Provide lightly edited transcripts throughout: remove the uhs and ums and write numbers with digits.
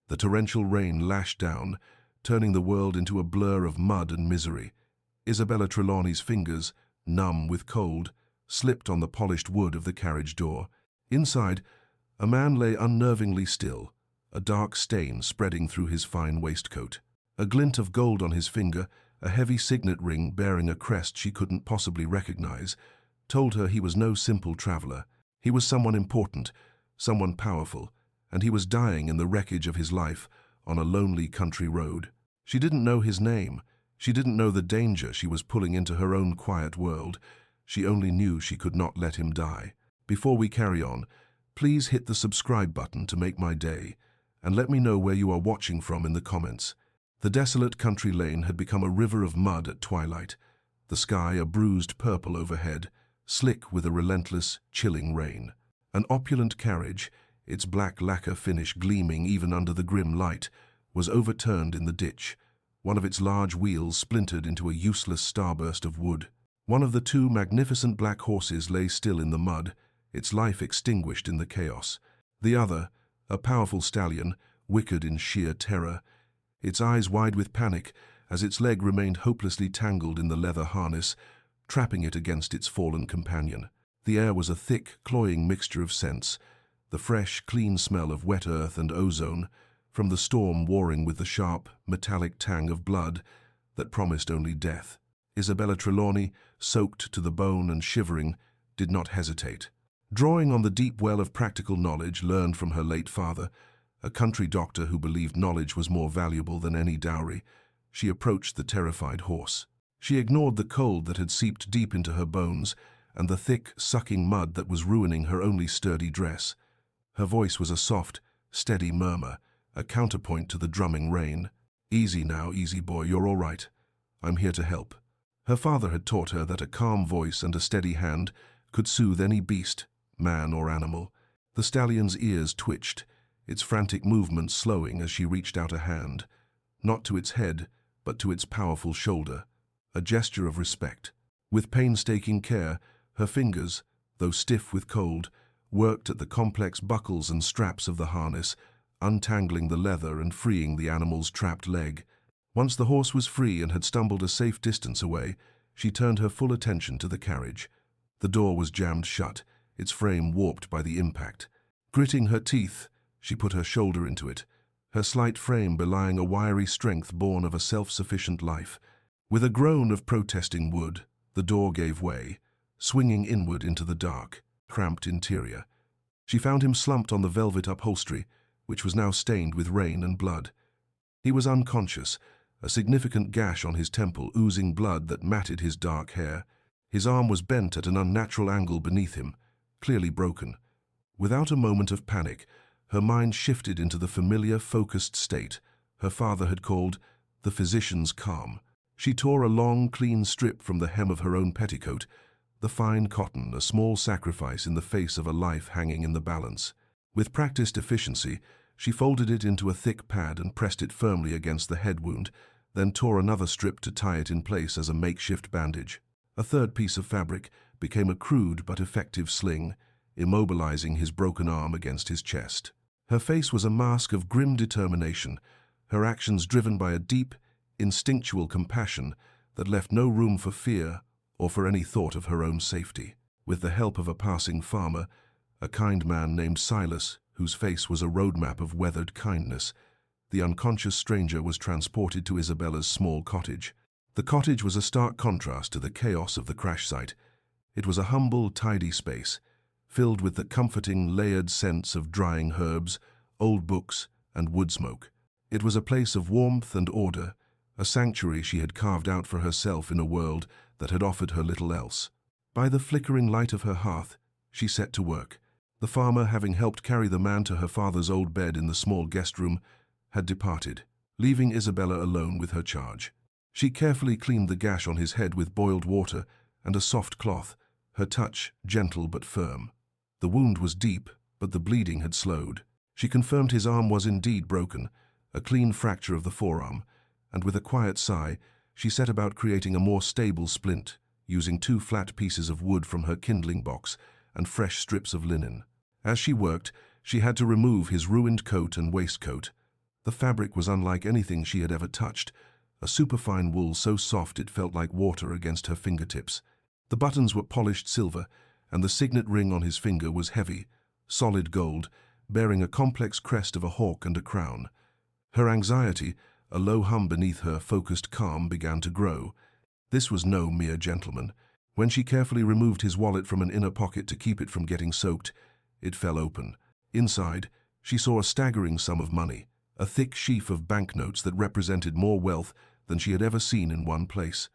The torrential rain lashed down, turning the world into a blur of mud and misery. Isabella Trelawney's fingers, numb with cold, slipped on the polished wood of the carriage door. Inside, a man lay unnervingly still, a dark stain spreading through his fine waistcoat. A glint of gold on his finger, a heavy signet ring bearing a crest she couldn't possibly recognize, told her he was no simple traveler. He was someone important, someone powerful, and he was dying in the wreckage of his life on a lonely country road. She didn't know his name. She didn't know the danger she was pulling into her own quiet world. She only knew she could not let him die. Before we carry on, please hit the subscribe button to make my day, and let me know where you are watching from in the comments. The desolate country lane had become a river of mud at twilight, the sky a bruised purple overhead, slick with a relentless, chilling rain. An opulent carriage, its black lacquer finish gleaming even under the grim light, was overturned in the ditch. One of its large wheels splintered into a useless starburst of wood. One of the two magnificent black horses lay still in the mud, its life extinguished in the chaos. The other, a powerful stallion, whickered in sheer terror, its eyes wide with panic as its leg remained hopelessly tangled in the leather harness, trapping it against its fallen companion. The air was a thick, cloying mixture of scents, the fresh, clean smell of wet earth and ozone, from the storm warring with the sharp, metallic tang of blood that promised only death. Isabella Trelawney, soaked to the bone and shivering, did not hesitate. Drawing on the deep well of practical knowledge learned from her late father, a country doctor who believed knowledge was more valuable than any dowry, she approached the terrified horse. She ignored the cold that had seeped deep into her bones and the thick, sucking mud that was ruining her only sturdy dress. Her voice was a soft, steady murmur, a counterpoint to the drumming rain. "Easy now, easy boy, you're all right. I'm here to help." Her father had taught her that a calm voice and a steady hand could soothe any beast, man or animal. The stallion's ears twitched, its frantic movements slowing as she reached out a hand, not to its head, but to its powerful shoulder, a gesture of respect. With painstaking care, her fingers, though stiff with cold, worked at the complex buckles and straps of the harness, untangling the leather and freeing the animal's trapped leg. Once the horse was free and had stumbled a safe distance away, she turned her full attention to the carriage. The door was jammed shut, its frame warped by the impact. Gritting her teeth, she put her shoulder into it, her slight frame belying a wiry strength born of a self-sufficient life. With a groan of protesting wood, the door gave way, swinging inward into the dark, cramped interior. She found him slumped on the velvet upholstery, which was now stained with rain and blood. He was unconscious, a significant gash on his temple oozing blood that matted his dark hair. His arm was bent at an unnatural angle beneath him, clearly broken. Without a moment of panic, her mind shifted into the familiar, focused state her father had called the physician's calm. She tore a long, clean strip from the hem of her own petticoat, the fine cotton, a small sacrifice in the face of a life hanging in the balance. With practiced efficiency, she folded it into a thick pad and pressed it firmly against the head wound, then tore another strip to tie it in place as a makeshift bandage. A third piece of fabric became a crude but effective sling, immobilizing his broken arm against his chest. Her face was a mask of grim determination, her actions driven by a deep, instinctual compassion that left no room for fear or for any thought of her own safety. With the help of a passing farmer, a kind man named Silas, whose face was a roadmap of weathered kindness, the unconscious stranger was transported to Isabella's small cottage. The cottage was a stark contrast to the chaos of the crash site. It was a humble, tidy space, filled with the comforting, layered scents of drying herbs, old books, and wood smoke. It was a place of warmth and order, a sanctuary she had carved out for herself in a world that had offered her little else. By the flickering light of her hearth, she set to work. The farmer, having helped carry the man to her father's old bed in the small guest room, had departed, leaving Isabella alone with her charge. She carefully cleaned the gash on his head with boiled water and a soft cloth, her touch gentle but firm. The wound was deep, but the bleeding had slowed. She confirmed his arm was indeed broken, a clean fracture of the forearm, and with a quiet sigh, she set about creating a more stable splint, using 2 flat pieces of wood from her kindling box and fresh strips of linen. As she worked, she had to remove his ruined coat and waistcoat, The fabric was unlike anything she had ever touched, a superfine wool so soft it felt like water against her fingertips. The buttons were polished silver, and the signet ring on his finger was heavy, solid gold, bearing a complex crest of a hawk and a crown. Her anxiety, a low hum beneath her focused calm, began to grow. This was no mere gentleman. When she carefully removed his wallet from an inner pocket to keep it from getting soaked, it fell open. Inside, she saw a staggering sum of money, a thick sheaf of banknotes that represented more wealth than she had ever seen in one place.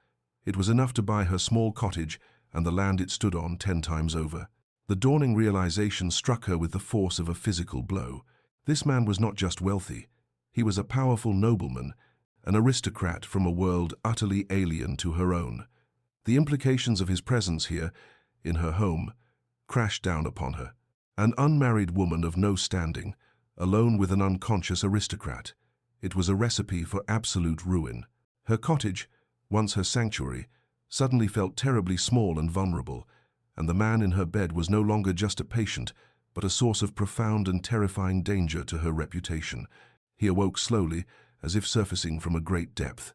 It was enough to buy her small cottage and the land it stood on 10 times over. The dawning realization struck her with the force of a physical blow. This man was not just wealthy. He was a powerful nobleman, an aristocrat from a world utterly alien to her own. The implications of his presence here, in her home, crashed down upon her. An unmarried woman of no standing, alone with an unconscious aristocrat. It was a recipe for absolute ruin. Her cottage, once her sanctuary, suddenly felt terribly small and vulnerable, and the man in her bed was no longer just a patient, but a source of profound and terrifying danger to her reputation. He awoke slowly, as if surfacing from a great depth.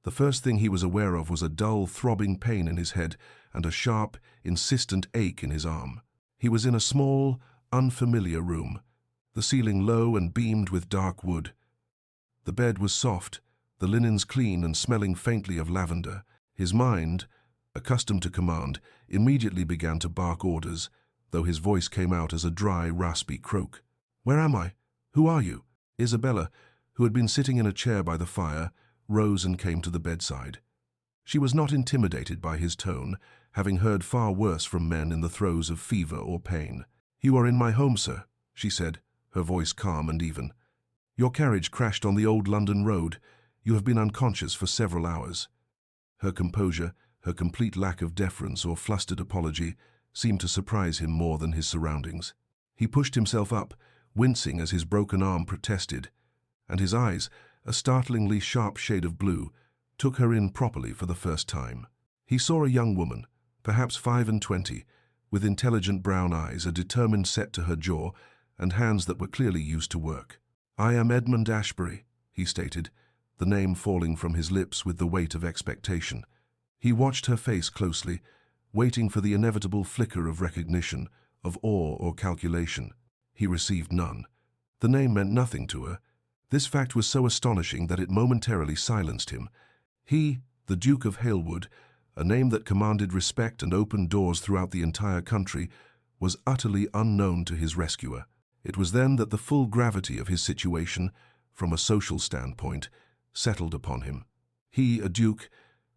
The first thing he was aware of was a dull, throbbing pain in his head and a sharp, insistent ache in his arm. He was in a small, unfamiliar room, the ceiling low and beamed with dark wood. The bed was soft, the linens clean and smelling faintly of lavender. His mind, accustomed to command, immediately began to bark orders, though his voice came out as a dry, raspy croak. "Where am I? Who are you?" Isabella, who had been sitting in a chair by the fire, rose and came to the bedside. She was not intimidated by his tone, having heard far worse from men in the throes of fever or pain. "You are in my home, sir," she said, her voice calm and even. "Your carriage crashed on the old London road. You have been unconscious for several hours." Her composure, her complete lack of deference or flustered apology, seemed to surprise him more than his surroundings. He pushed himself up, wincing as his broken arm protested, and his eyes, a startlingly sharp shade of blue, took her in properly for the first time. He saw a young woman, perhaps 25, with intelligent brown eyes, a determined set to her jaw, and hands that were clearly used to work. "I am Edmund Ashbury," he stated, the name falling from his lips with the weight of expectation. He watched her face closely, waiting for the inevitable flicker of recognition, of awe or calculation. He received none. The name meant nothing to her. This fact was so astonishing that it momentarily silenced him. He, the Duke of Halewood, a name that commanded respect and opened doors throughout the entire country, was utterly unknown to his rescuer. It was then that the full gravity of his situation, from a social standpoint, settled upon him. He, a duke,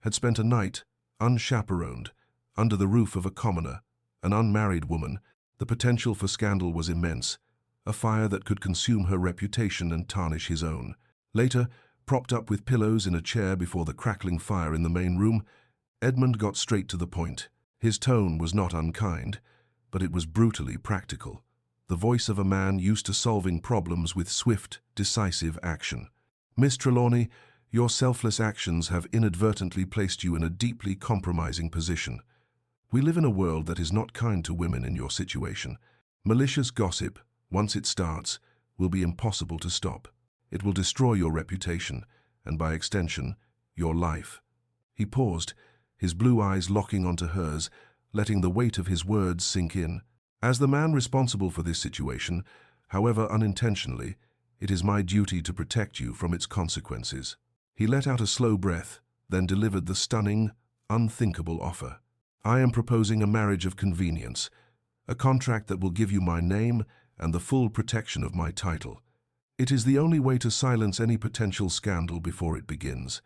had spent a night, unchaperoned, under the roof of a commoner, an unmarried woman. The potential for scandal was immense, a fire that could consume her reputation and tarnish his own. Later, propped up with pillows in a chair before the crackling fire in the main room, Edmund got straight to the point. His tone was not unkind, but it was brutally practical. The voice of a man used to solving problems with swift, decisive action. "Miss Trelawney, your selfless actions have inadvertently placed you in a deeply compromising position. We live in a world that is not kind to women in your situation. Malicious gossip, once it starts, will be impossible to stop. It will destroy your reputation, and by extension, your life." He paused, his blue eyes locking onto hers, letting the weight of his words sink in. "As the man responsible for this situation, however unintentionally, it is my duty to protect you from its consequences." He let out a slow breath, then delivered the stunning, unthinkable offer. "I am proposing a marriage of convenience, a contract that will give you my name and the full protection of my title. It is the only way to silence any potential scandal before it begins."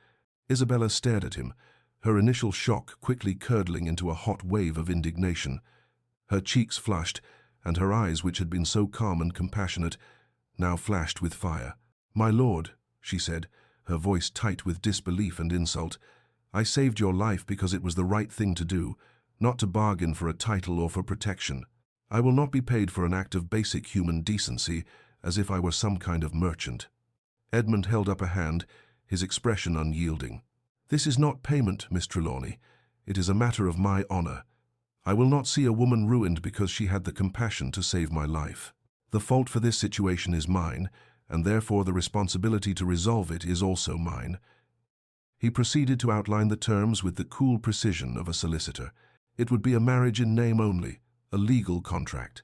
Isabella stared at him, her initial shock quickly curdling into a hot wave of indignation. Her cheeks flushed, and her eyes, which had been so calm and compassionate, now flashed with fire. "My lord," she said, her voice tight with disbelief and insult, "I saved your life because it was the right thing to do, not to bargain for a title or for protection. I will not be paid for an act of basic human decency, as if I were some kind of merchant." Edmund held up a hand, his expression unyielding. "This is not payment, Miss Trelawney. It is a matter of my honor. I will not see a woman ruined because she had the compassion to save my life. The fault for this situation is mine, and therefore the responsibility to resolve it is also mine." He proceeded to outline the terms with the cool precision of a solicitor. It would be a marriage in name only, a legal contract.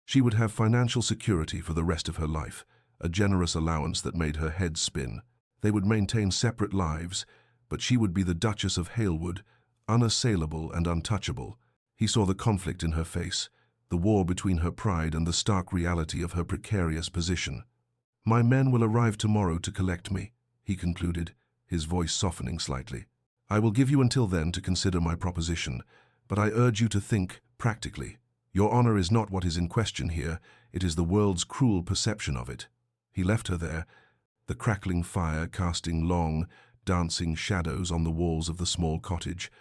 She would have financial security for the rest of her life, a generous allowance that made her head spin. They would maintain separate lives, but she would be the Duchess of Halewood, unassailable and untouchable. He saw the conflict in her face, the war between her pride and the stark reality of her precarious position. "My men will arrive tomorrow to collect me," he concluded, his voice softening slightly. "I will give you until then to consider my proposition, but I urge you to think practically. Your honor is not what is in question here, it is the world's cruel perception of it." He left her there, the crackling fire casting long, dancing shadows on the walls of the small cottage,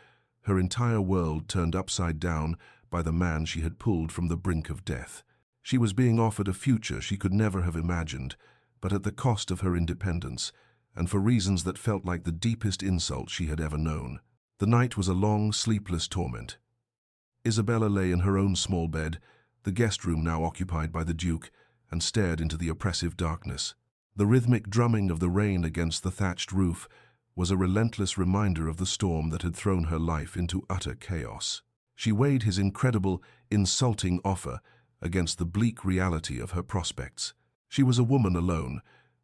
her entire world turned upside down by the man she had pulled from the brink of death. She was being offered a future she could never have imagined, but at the cost of her independence, and for reasons that felt like the deepest insult she had ever known. The night was a long, sleepless torment. Isabella lay in her own small bed, the guest room now occupied by the Duke, and stared into the oppressive darkness. The rhythmic drumming of the rain against the thatched roof was a relentless reminder of the storm that had thrown her life into utter chaos. She weighed his incredible, insulting offer against the bleak reality of her prospects. She was a woman alone,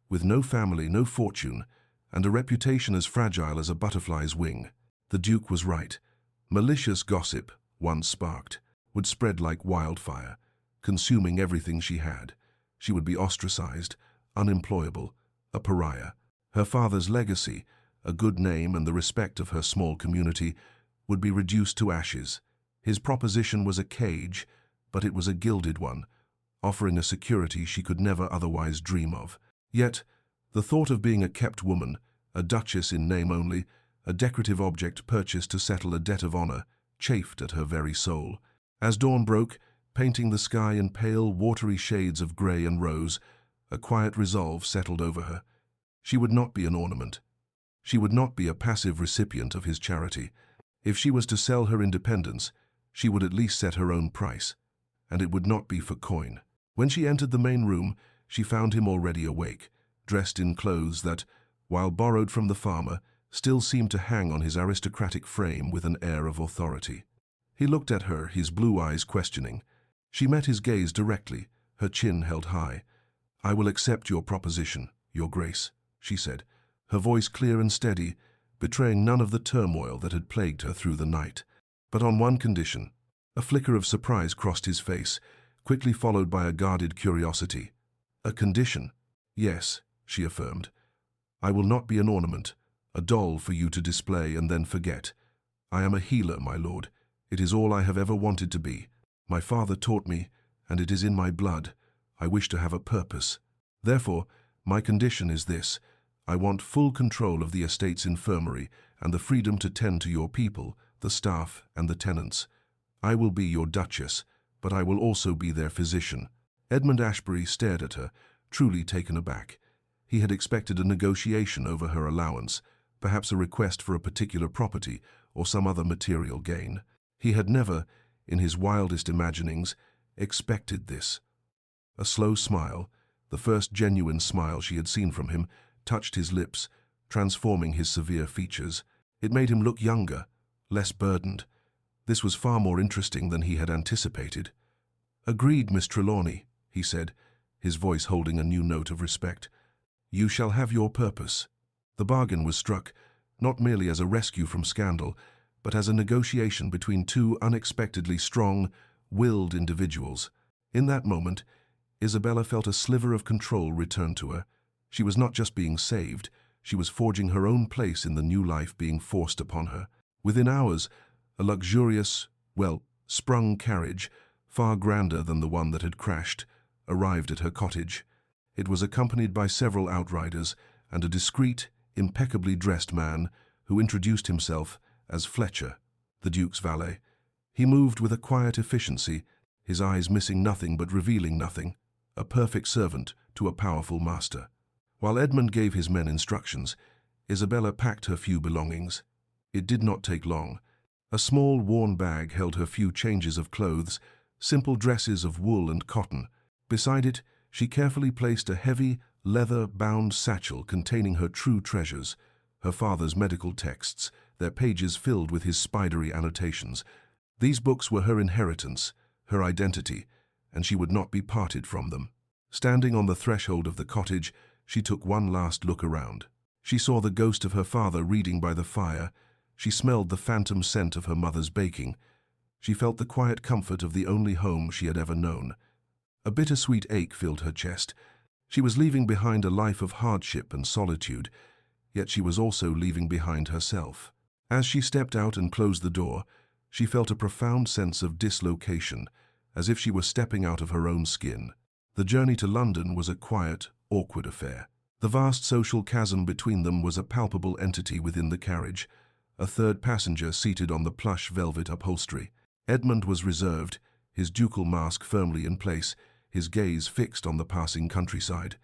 with no family, no fortune, and a reputation as fragile as a butterfly's wing. The Duke was right. Malicious gossip, once sparked, would spread like wildfire, consuming everything she had. She would be ostracized, unemployable, a pariah. Her father's legacy, a good name and the respect of her small community, would be reduced to ashes. His proposition was a cage, but it was a gilded one, offering a security she could never otherwise dream of. Yet, the thought of being a kept woman, a duchess in name only, a decorative object purchased to settle a debt of honor, chafed at her very soul. As dawn broke, painting the sky in pale, watery shades of gray and rose, a quiet resolve settled over her. She would not be an ornament. She would not be a passive recipient of his charity. If she was to sell her independence, she would at least set her own price, and it would not be for coin. When she entered the main room, she found him already awake, dressed in clothes that, while borrowed from the farmer, still seemed to hang on his aristocratic frame with an air of authority. He looked at her, his blue eyes questioning. She met his gaze directly, her chin held high. "I will accept your proposition, Your Grace," she said, her voice clear and steady, betraying none of the turmoil that had plagued her through the night. But on one condition. A flicker of surprise crossed his face, quickly followed by a guarded curiosity. "A condition?" "Yes," she affirmed. "I will not be an ornament, a doll for you to display and then forget. I am a healer, my lord. It is all I have ever wanted to be. My father taught me, and it is in my blood. I wish to have a purpose. Therefore, my condition is this. I want full control of the estate's infirmary and the freedom to tend to your people, the staff and the tenants. I will be your duchess, but I will also be their physician." Edmund Ashbury stared at her, truly taken aback. He had expected a negotiation over her allowance, perhaps a request for a particular property or some other material gain. He had never, in his wildest imaginings, expected this. A slow smile, the first genuine smile she had seen from him, touched his lips, transforming his severe features. It made him look younger, less burdened. This was far more interesting than he had anticipated. "Agreed, Miss Trelawney," he said, his voice holding a new note of respect. "You shall have your purpose." The bargain was struck, not merely as a rescue from scandal, but as a negotiation between two unexpectedly strong, willed individuals. In that moment, Isabella felt a sliver of control return to her. She was not just being saved, she was forging her own place in the new life being forced upon her. Within hours, a luxurious, sprung carriage, far grander than the one that had crashed, arrived at her cottage. It was accompanied by several outriders and a discreet, impeccably dressed man who introduced himself as Fletcher, the Duke's valet. He moved with a quiet efficiency, his eyes missing nothing but revealing nothing, a perfect servant to a powerful master. While Edmund gave his men instructions, Isabella packed her few belongings. It did not take long. A small, worn bag held her few changes of clothes, simple dresses of wool and cotton. Beside it, she carefully placed a heavy, leather-bound satchel containing her true treasures, her father's medical texts, their pages filled with his spidery annotations. These books were her inheritance, her identity, and she would not be parted from them. Standing on the threshold of the cottage, she took one last look around. She saw the ghost of her father reading by the fire. She smelled the phantom scent of her mother's baking. She felt the quiet comfort of the only home she had ever known. A bittersweet ache filled her chest. She was leaving behind a life of hardship and solitude, yet she was also leaving behind herself. As she stepped out and closed the door, she felt a profound sense of dislocation, as if she were stepping out of her own skin. The journey to London was a quiet, awkward affair. The vast social chasm between them was a palpable entity within the carriage, a third passenger seated on the plush velvet upholstery. Edmund was reserved, his ducal mask firmly in place, his gaze fixed on the passing countryside.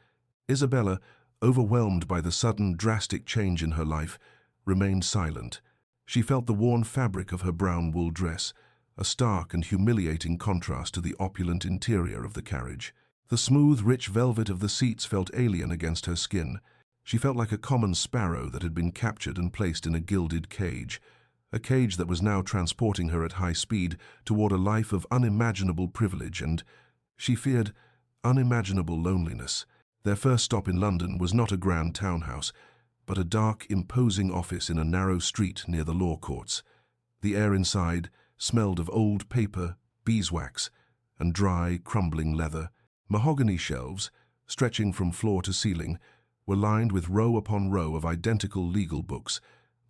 Isabella, overwhelmed by the sudden, drastic change in her life, remained silent. She felt the worn fabric of her brown wool dress, a stark and humiliating contrast to the opulent interior of the carriage. The smooth, rich velvet of the seats felt alien against her skin. She felt like a common sparrow that had been captured and placed in a gilded cage, a cage that was now transporting her at high speed toward a life of unimaginable privilege and, she feared, unimaginable loneliness. Their first stop in London was not a grand townhouse, but a dark, imposing office in a narrow street near the law courts. The air inside smelled of old paper, beeswax, and dry, crumbling leather. Mahogany shelves, stretching from floor to ceiling, were lined with row upon row of identical legal books,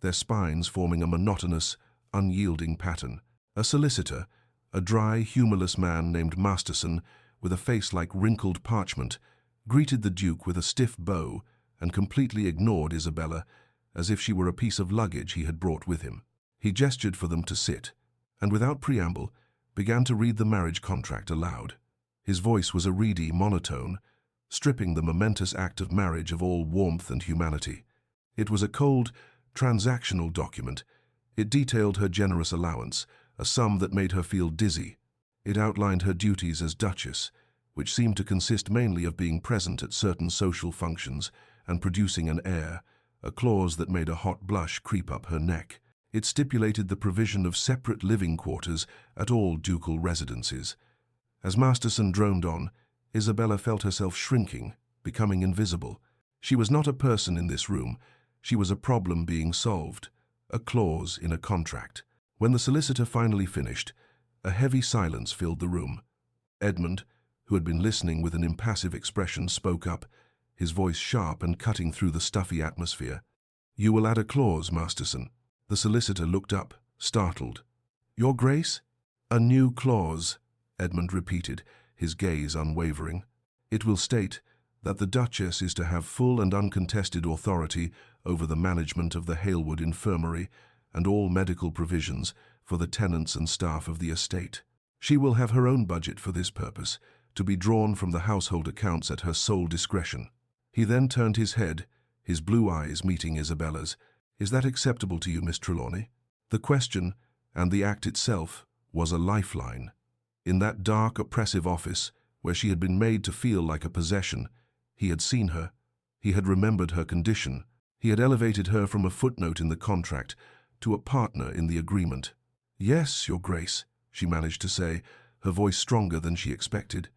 their spines forming a monotonous, unyielding pattern. A solicitor, a dry, humorless man named Masterson, with a face like wrinkled parchment, greeted the Duke with a stiff bow and completely ignored Isabella, as if she were a piece of luggage he had brought with him. He gestured for them to sit, and without preamble, began to read the marriage contract aloud. His voice was a reedy monotone, stripping the momentous act of marriage of all warmth and humanity. It was a cold, transactional document. It detailed her generous allowance, a sum that made her feel dizzy. It outlined her duties as Duchess, which seemed to consist mainly of being present at certain social functions and producing an heir, a clause that made a hot blush creep up her neck. It stipulated the provision of separate living quarters at all ducal residences. As Masterson droned on, Isabella felt herself shrinking, becoming invisible. She was not a person in this room. She was a problem being solved, a clause in a contract. When the solicitor finally finished, a heavy silence filled the room. Edmund, who had been listening with an impassive expression, spoke up, his voice sharp and cutting through the stuffy atmosphere. "You will add a clause, Masterson." The solicitor looked up, startled. "Your Grace?" "A new clause," Edmund repeated, his gaze unwavering. "It will state that the Duchess is to have full and uncontested authority over the management of the Halewood infirmary and all medical provisions for the tenants and staff of the estate. She will have her own budget for this purpose, to be drawn from the household accounts at her sole discretion." He then turned his head, his blue eyes meeting Isabella's. "Is that acceptable to you, Miss Trelawney?" The question, and the act itself, was a lifeline. In that dark, oppressive office, where she had been made to feel like a possession, he had seen her. He had remembered her condition. He had elevated her from a footnote in the contract to a partner in the agreement. "Yes, Your Grace," she managed to say, her voice stronger than she expected.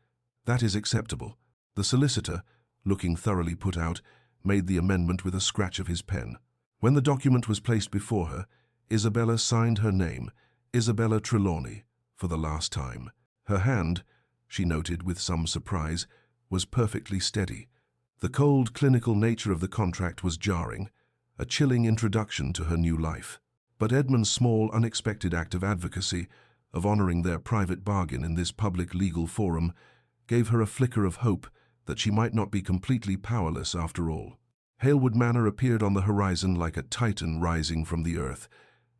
"That is acceptable." The solicitor, looking thoroughly put out, made the amendment with a scratch of his pen. When the document was placed before her, Isabella signed her name, Isabella Trelawney, for the last time. Her hand, she noted with some surprise, was perfectly steady. The cold, clinical nature of the contract was jarring, a chilling introduction to her new life. But Edmund's small, unexpected act of advocacy, of honoring their private bargain in this public legal forum, gave her a flicker of hope that she might not be completely powerless after all. Halewood Manor appeared on the horizon like a titan rising from the earth.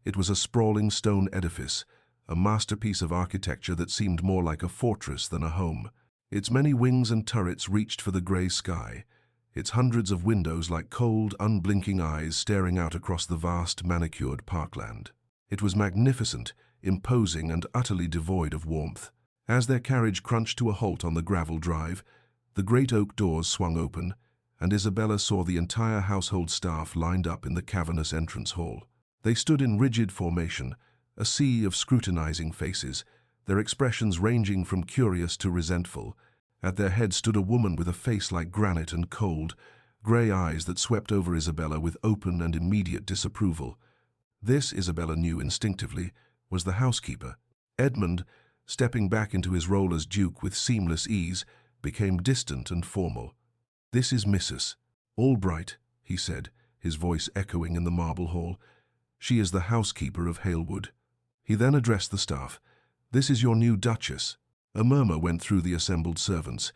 It was a sprawling stone edifice, a masterpiece of architecture that seemed more like a fortress than a home. Its many wings and turrets reached for the grey sky, its hundreds of windows like cold, unblinking eyes staring out across the vast, manicured parkland. It was magnificent, imposing, and utterly devoid of warmth. As their carriage crunched to a halt on the gravel drive, the great oak doors swung open, and Isabella saw the entire household staff lined up in the cavernous entrance hall. They stood in rigid formation, a sea of scrutinizing faces, their expressions ranging from curious to resentful. At their head stood a woman with a face like granite and cold, grey eyes that swept over Isabella with open and immediate disapproval. This, Isabella knew instinctively, was the housekeeper. Edmund, stepping back into his role as Duke with seamless ease, became distant and formal. "This is Mrs. Albright," he said, his voice echoing in the marble hall. "She is the housekeeper of Halewood." He then addressed the staff. "This is your new Duchess." A murmur went through the assembled servants.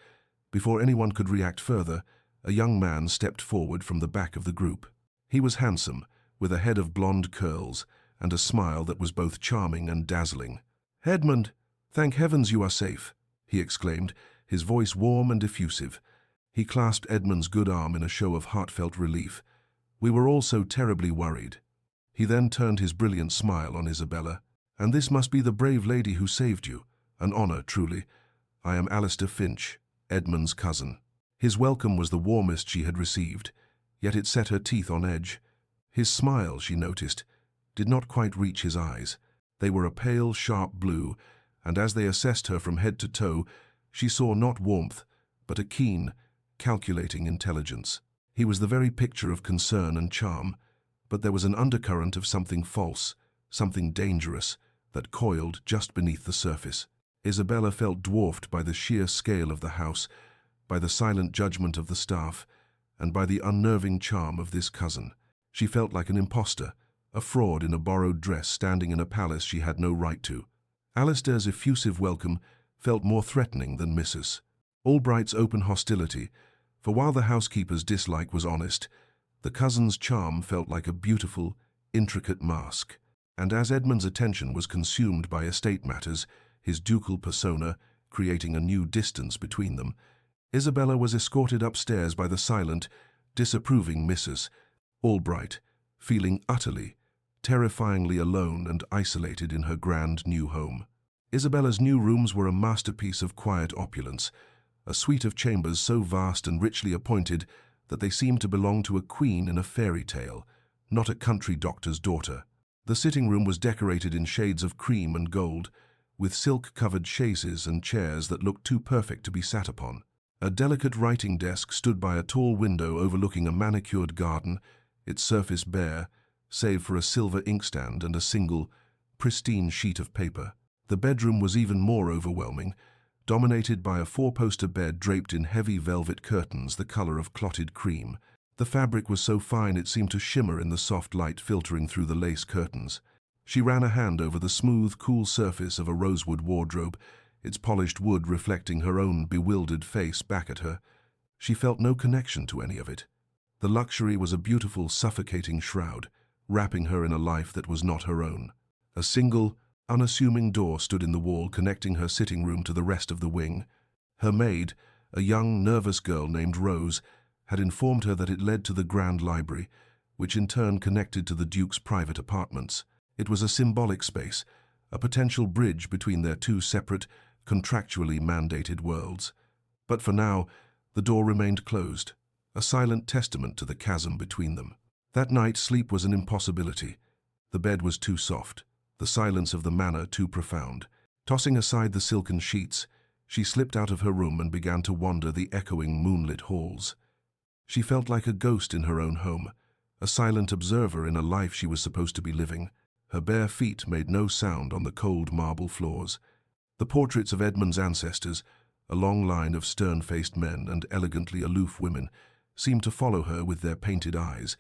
Before anyone could react further, a young man stepped forward from the back of the group. He was handsome, with a head of blonde curls and a smile that was both charming and dazzling. "Edmund, thank heavens you are safe," he exclaimed, his voice warm and effusive. He clasped Edmund's good arm in a show of heartfelt relief. "We were all so terribly worried." He then turned his brilliant smile on Isabella. "And this must be the brave lady who saved you. An honor, truly. I am Alistair Finch, Edmund's cousin." His welcome was the warmest she had received, yet it set her teeth on edge. His smile, she noticed, did not quite reach his eyes. They were a pale, sharp blue, and as they assessed her from head to toe, she saw not warmth, but a keen, calculating intelligence. He was the very picture of concern and charm, but there was an undercurrent of something false, something dangerous, that coiled just beneath the surface. Isabella felt dwarfed by the sheer scale of the house, by the silent judgment of the staff, and by the unnerving charm of this cousin. She felt like an impostor, a fraud in a borrowed dress standing in a palace she had no right to. Alistair's effusive welcome felt more threatening than Mrs. Albright's open hostility, for while the housekeeper's dislike was honest, the cousin's charm felt like a beautiful, intricate mask. And as Edmund's attention was consumed by estate matters, his ducal persona creating a new distance between them, Isabella was escorted upstairs by the silent, disapproving Mrs. Albright, feeling utterly, terrifyingly alone and isolated in her grand new home. Isabella's new rooms were a masterpiece of quiet opulence, a suite of chambers so vast and richly appointed that they seemed to belong to a queen in a fairy tale, not a country doctor's daughter. The sitting room was decorated in shades of cream and gold, with silk-covered chaises and chairs that looked too perfect to be sat upon. A delicate writing desk stood by a tall window overlooking a manicured garden, its surface bare, save for a silver inkstand and a single, pristine sheet of paper. The bedroom was even more overwhelming, dominated by a four-poster bed draped in heavy velvet curtains the color of clotted cream. The fabric was so fine it seemed to shimmer in the soft light filtering through the lace curtains. She ran a hand over the smooth, cool surface of a rosewood wardrobe, its polished wood reflecting her own bewildered face back at her. She felt no connection to any of it. The luxury was a beautiful, suffocating shroud, wrapping her in a life that was not her own. A single, unassuming door stood in the wall connecting her sitting room to the rest of the wing. Her maid, a young, nervous girl named Rose, had informed her that it led to the Grand Library, which in turn connected to the Duke's private apartments. It was a symbolic space, a potential bridge between their two separate, contractually mandated worlds. But for now, the door remained closed, a silent testament to the chasm between them. That night, sleep was an impossibility. The bed was too soft, the silence of the manor too profound. Tossing aside the silken sheets, she slipped out of her room and began to wander the echoing moonlit halls. She felt like a ghost in her own home, a silent observer in a life she was supposed to be living. Her bare feet made no sound on the cold marble floors. The portraits of Edmund's ancestors, a long line of stern-faced men and elegantly aloof women, seemed to follow her with their painted eyes,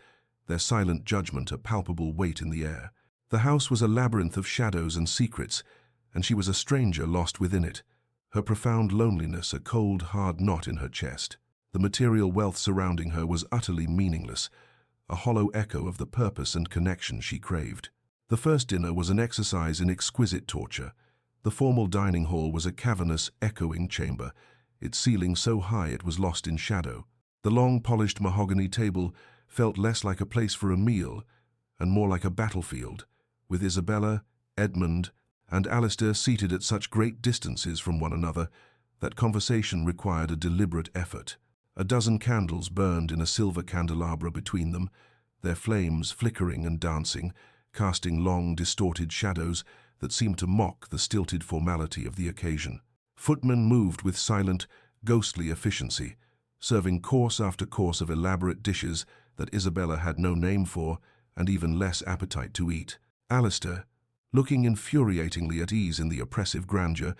their silent judgment a palpable weight in the air. The house was a labyrinth of shadows and secrets, and she was a stranger lost within it, her profound loneliness a cold, hard knot in her chest. The material wealth surrounding her was utterly meaningless, a hollow echo of the purpose and connection she craved. The first dinner was an exercise in exquisite torture. The formal dining hall was a cavernous, echoing chamber, its ceiling so high it was lost in shadow. The long, polished mahogany table felt less like a place for a meal and more like a battlefield, with Isabella, Edmund, and Alistair seated at such great distances from one another that conversation required a deliberate effort. A dozen candles burned in a silver candelabra between them, their flames flickering and dancing, casting long, distorted shadows that seemed to mock the stilted formality of the occasion. Footmen moved with silent, ghostly efficiency, serving course after course of elaborate dishes that Isabella had no name for and even less appetite to eat. Alistair, looking infuriatingly at ease in the oppressive grandeur,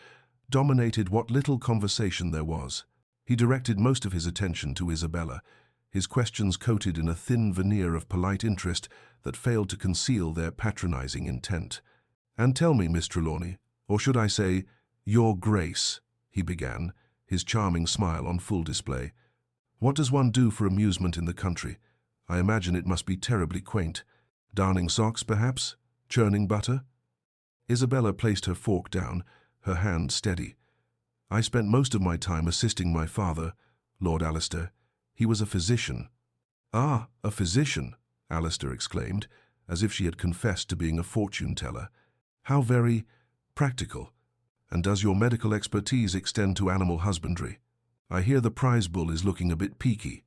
dominated what little conversation there was. He directed most of his attention to Isabella, his questions coated in a thin veneer of polite interest that failed to conceal their patronizing intent. "And tell me, Miss Trelawney, or should I say, Your Grace," he began, his charming smile on full display, "what does one do for amusement in the country? I imagine it must be terribly quaint. Darning socks, perhaps? Churning butter?" Isabella placed her fork down, her hand steady. "I spent most of my time assisting my father, Lord Alistair. He was a physician." "Ah, a physician!" Alistair exclaimed, as if she had confessed to being a fortune-teller. "How very practical. And does your medical expertise extend to animal husbandry? I hear the prize bull is looking a bit peaky."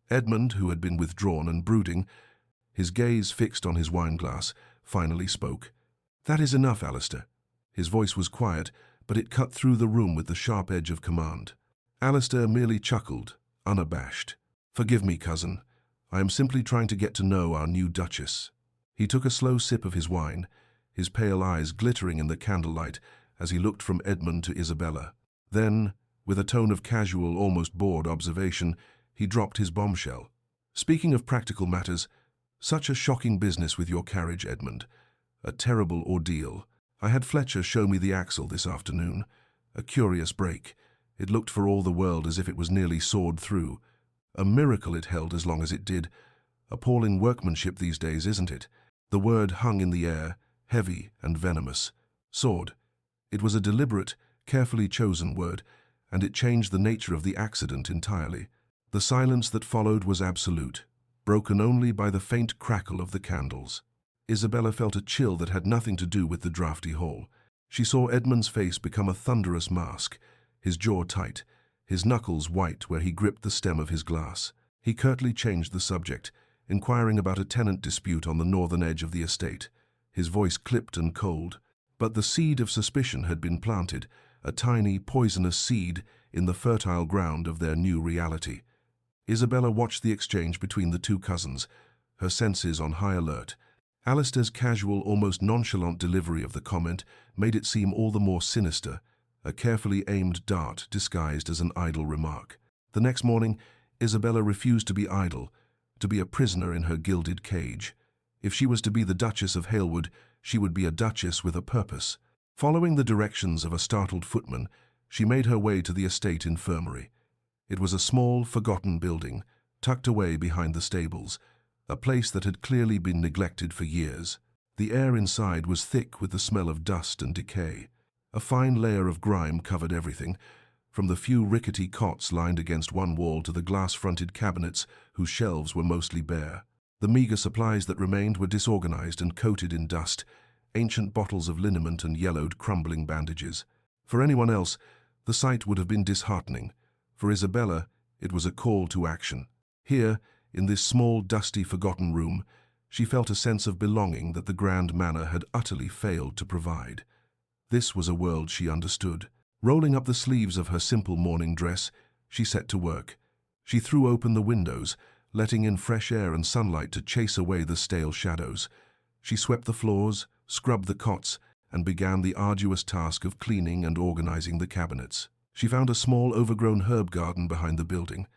Edmund, who had been withdrawn and brooding, his gaze fixed on his wineglass, finally spoke. "That is enough, Alistair." His voice was quiet, but it cut through the room with the sharp edge of command. Alistair merely chuckled, unabashed. "Forgive me, cousin. I am simply trying to get to know our new Duchess." He took a slow sip of his wine, his pale eyes glittering in the candlelight as he looked from Edmund to Isabella. Then, with a tone of casual, almost bored observation, he dropped his bombshell. "Speaking of practical matters, such a shocking business with your carriage, Edmund. A terrible ordeal. I had Fletcher show me the axle this afternoon. A curious break. It looked for all the world as if it was nearly sawed through. A miracle it held as long as it did. Appalling workmanship these days, isn't it? The word hung in the air, heavy and venomous. Sawed. It was a deliberate, carefully chosen word, and it changed the nature of the accident entirely. The silence that followed was absolute, broken only by the faint crackle of the candles. Isabella felt a chill that had nothing to do with the draughty hall. She saw Edmund's face become a thunderous mask, his jaw tight, his knuckles white where he gripped the stem of his glass. He curtly changed the subject, inquiring about a tenant dispute on the northern edge of the estate. His voice clipped and cold, but the seed of suspicion had been planted, a tiny, poisonous seed in the fertile ground of their new reality. Isabella watched the exchange between the two cousins, her senses on high alert. Alistair's casual, almost nonchalant delivery of the comment made it seem all the more sinister, a carefully aimed dart disguised as an idle remark. The next morning, Isabella refused to be idle, to be a prisoner in her gilded cage. If she was to be the Duchess of Halewood, she would be a duchess with a purpose. Following the directions of a startled footman, she made her way to the estate infirmary. It was a small, forgotten building, tucked away behind the stables, a place that had clearly been neglected for years. The air inside was thick with the smell of dust and decay. A fine layer of grime covered everything, from the few rickety cots lined against one wall to the glass-fronted cabinets whose shelves were mostly bare. The meager supplies that remained were disorganized and coated in dust, ancient bottles of liniment and yellowed, crumbling bandages. For anyone else, the sight would have been disheartening. For Isabella, it was a call to action. Here, in this small, dusty, forgotten room, she felt a sense of belonging that the grand manor had utterly failed to provide. This was a world she understood. Rolling up the sleeves of her simple morning dress, she set to work. She threw open the windows, letting in fresh air and sunlight to chase away the stale shadows. She swept the floors, scrubbed the cots, and began the arduous task of cleaning and organizing the cabinets. She found a small, overgrown herb garden behind the building,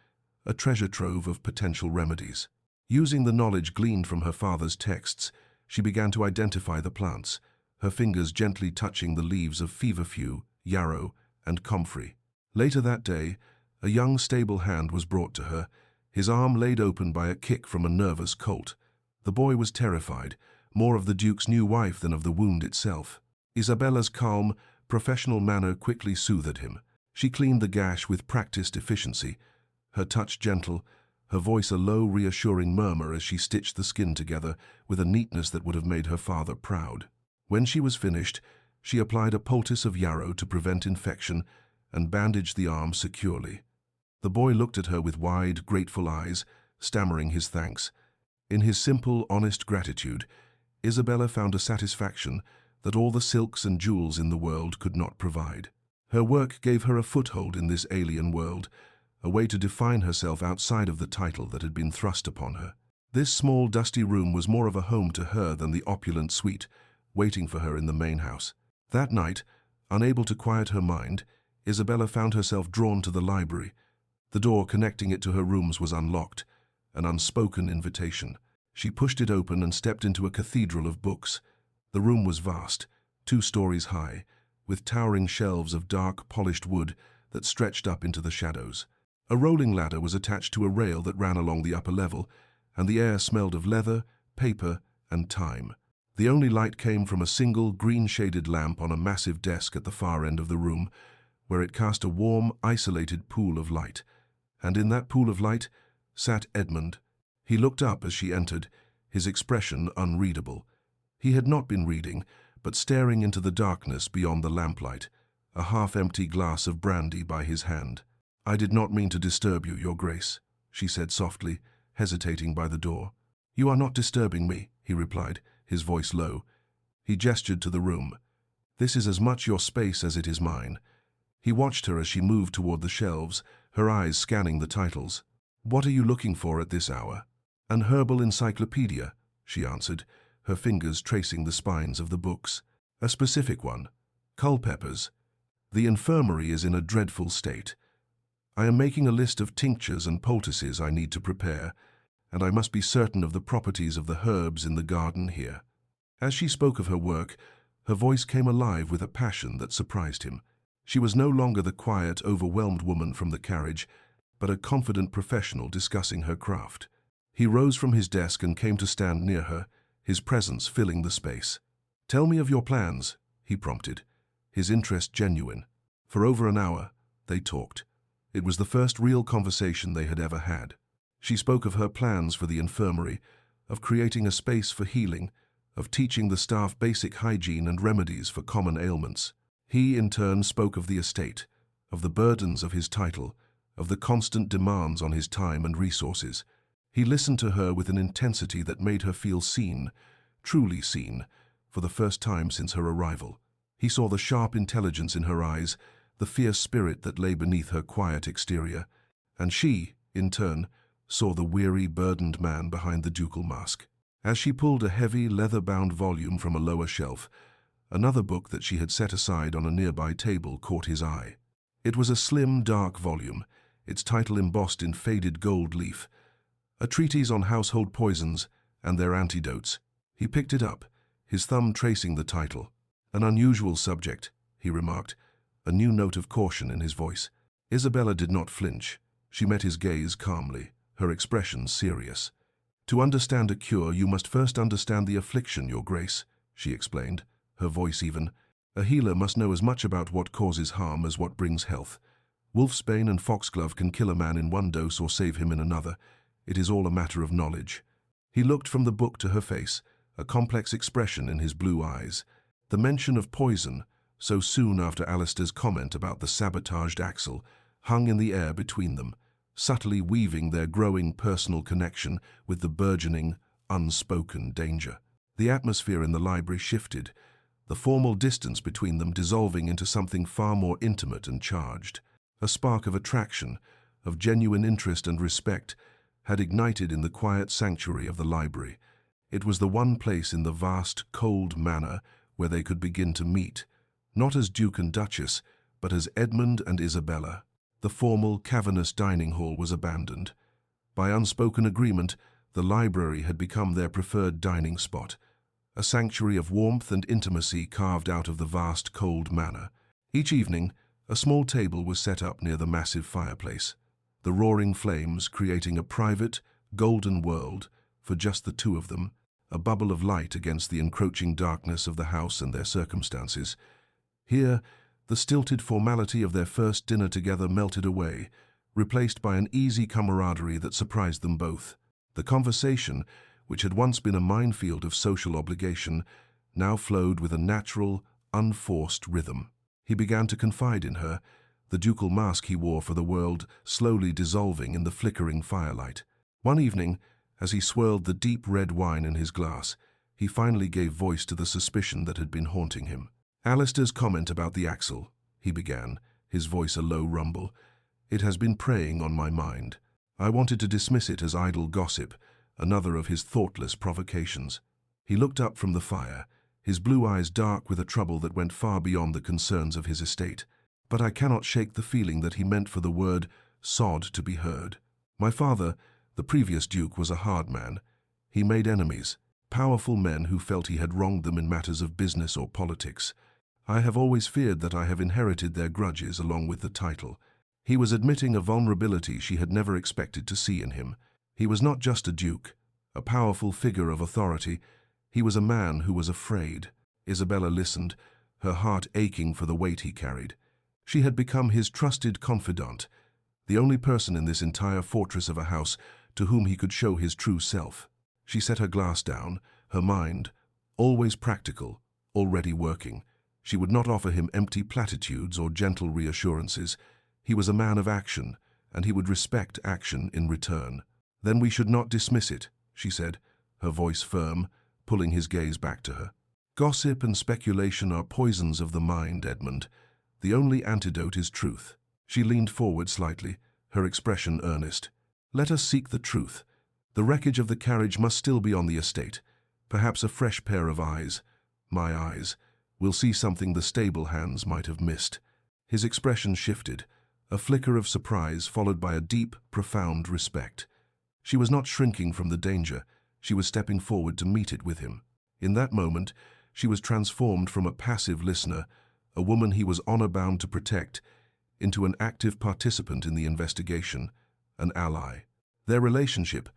a treasure trove of potential remedies. Using the knowledge gleaned from her father's texts, she began to identify the plants, her fingers gently touching the leaves of feverfew, yarrow, and comfrey. Later that day, a young stable hand was brought to her, his arm laid open by a kick from a nervous colt. The boy was terrified, more of the Duke's new wife than of the wound itself. Isabella's calm, professional manner quickly soothed him. She cleaned the gash with practiced efficiency, her touch gentle, her voice a low, reassuring murmur as she stitched the skin together with a neatness that would have made her father proud. When she was finished, she applied a poultice of yarrow to prevent infection and bandaged the arm securely. The boy looked at her with wide, grateful eyes, stammering his thanks. In his simple, honest gratitude, Isabella found a satisfaction that all the silks and jewels in the world could not provide. Her work gave her a foothold in this alien world, a way to define herself outside of the title that had been thrust upon her. This small, dusty room was more of a home to her than the opulent suite waiting for her in the main house. That night, unable to quiet her mind, Isabella found herself drawn to the library. The door connecting it to her rooms was unlocked, an unspoken invitation. She pushed it open and stepped into a cathedral of books. The room was vast, 2 stories high, with towering shelves of dark, polished wood that stretched up into the shadows. A rolling ladder was attached to a rail that ran along the upper level, and the air smelled of leather, paper, and time. The only light came from a single, green-shaded lamp on a massive desk at the far end of the room, where it cast a warm, isolated pool of light. And in that pool of light sat Edmund. He looked up as she entered, his expression unreadable. He had not been reading, but staring into the darkness beyond the lamplight, a half-empty glass of brandy by his hand. "I did not mean to disturb you, Your Grace," she said softly, hesitating by the door. "You are not disturbing me," he replied, his voice low. He gestured to the room. "This is as much your space as it is mine." He watched her as she moved toward the shelves, her eyes scanning the titles. "What are you looking for at this hour?" "An herbal encyclopedia," she answered, her fingers tracing the spines of the books. "A specific one. Culpepper's. The infirmary is in a dreadful state. I am making a list of tinctures and poultices I need to prepare, and I must be certain of the properties of the herbs in the garden here." As she spoke of her work, her voice came alive with a passion that surprised him. She was no longer the quiet, overwhelmed woman from the carriage, but a confident professional discussing her craft. He rose from his desk and came to stand near her, his presence filling the space. "Tell me of your plans," he prompted, his interest genuine. For over an hour, they talked. It was the first real conversation they had ever had. She spoke of her plans for the infirmary, of creating a space for healing, of teaching the staff basic hygiene and remedies for common ailments. He, in turn, spoke of the estate, of the burdens of his title, of the constant demands on his time and resources. He listened to her with an intensity that made her feel seen, truly seen, for the first time since her arrival. He saw the sharp intelligence in her eyes, the fierce spirit that lay beneath her quiet exterior, and she, in turn, saw the weary, burdened man behind the ducal mask. As she pulled a heavy, leather-bound volume from a lower shelf, another book that she had set aside on a nearby table caught his eye. It was a slim, dark volume, its title embossed in faded gold leaf, a treatise on household poisons and their antidotes. He picked it up, his thumb tracing the title. "An unusual subject," he remarked, a new note of caution in his voice. Isabella did not flinch. She met his gaze calmly, her expression serious. "To understand a cure, you must first understand the affliction, Your Grace," she explained, her voice even. "A healer must know as much about what causes harm as what brings health. Wolfsbane and foxglove can kill a man in one dose or save him in another. It is all a matter of knowledge." He looked from the book to her face, a complex expression in his blue eyes. The mention of poison, so soon after Alistair's comment about the sabotaged Axel, hung in the air between them, subtly weaving their growing personal connection with the burgeoning, unspoken danger. The atmosphere in the library shifted, the formal distance between them dissolving into something far more intimate and charged. A spark of attraction, of genuine interest and respect, had ignited in the quiet sanctuary of the library. It was the one place in the vast, cold manor where they could begin to meet, not as Duke and Duchess, but as Edmund and Isabella. The formal, cavernous dining hall was abandoned. By unspoken agreement, the library had become their preferred dining spot, a sanctuary of warmth and intimacy carved out of the vast, cold manor. Each evening, a small table was set up near the massive fireplace, the roaring flames creating a private, golden world for just the two of them, a bubble of light against the encroaching darkness of the house and their circumstances. Here, the stilted formality of their first dinner together melted away, replaced by an easy camaraderie that surprised them both. The conversation, which had once been a minefield of social obligation, now flowed with a natural, unforced rhythm. He began to confide in her, the ducal mask he wore for the world slowly dissolving in the flickering firelight. One evening, as he swirled the deep red wine in his glass, he finally gave voice to the suspicion that had been haunting him. "Alistair's comment about the axle," he began, his voice a low rumble. "It has been preying on my mind. I wanted to dismiss it as idle gossip, another of his thoughtless provocations." He looked up from the fire, his blue eyes dark with a trouble that went far beyond the concerns of his estate. "But I cannot shake the feeling that he meant for the word sod to be heard. My father, the previous duke, was a hard man. He made enemies, powerful men who felt he had wronged them in matters of business or politics. I have always feared that I have inherited their grudges along with the title." He was admitting a vulnerability she had never expected to see in him. He was not just a duke, a powerful figure of authority. He was a man who was afraid. Isabella listened, her heart aching for the weight he carried. She had become his trusted confidant, the only person in this entire fortress of a house to whom he could show his true self. She set her glass down, her mind, always practical, already working. She would not offer him empty platitudes or gentle reassurances. He was a man of action, and he would respect action in return. "Then we should not dismiss it," she said, her voice firm, pulling his gaze back to her. "Gossip and speculation are poisons of the mind, Edmund. The only antidote is truth." She leaned forward slightly, her expression earnest. "Let us seek the truth. The wreckage of the carriage must still be on the estate. Perhaps a fresh pair of eyes, my eyes, will see something the stable hands might have missed." His expression shifted, a flicker of surprise followed by a deep, profound respect. She was not shrinking from the danger, she was stepping forward to meet it with him. In that moment, she was transformed from a passive listener, a woman he was honor-bound to protect, into an active participant in the investigation, an ally. Their relationship,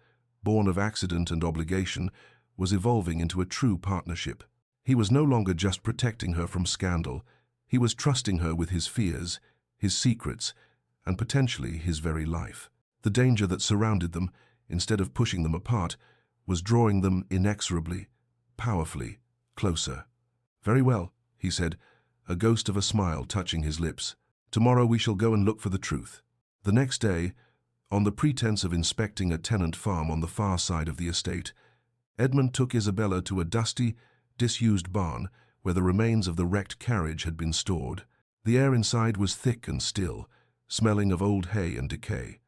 born of accident and obligation, was evolving into a true partnership. He was no longer just protecting her from scandal, he was trusting her with his fears, his secrets, and potentially his very life. The danger that surrounded them, instead of pushing them apart, was drawing them inexorably, powerfully, closer. "Very well," he said, a ghost of a smile touching his lips. "Tomorrow we shall go and look for the truth." The next day, on the pretense of inspecting a tenant farm on the far side of the estate, Edmund took Isabella to a dusty, disused barn where the remains of the wrecked carriage had been stored. The air inside was thick and still, smelling of old hay and decay.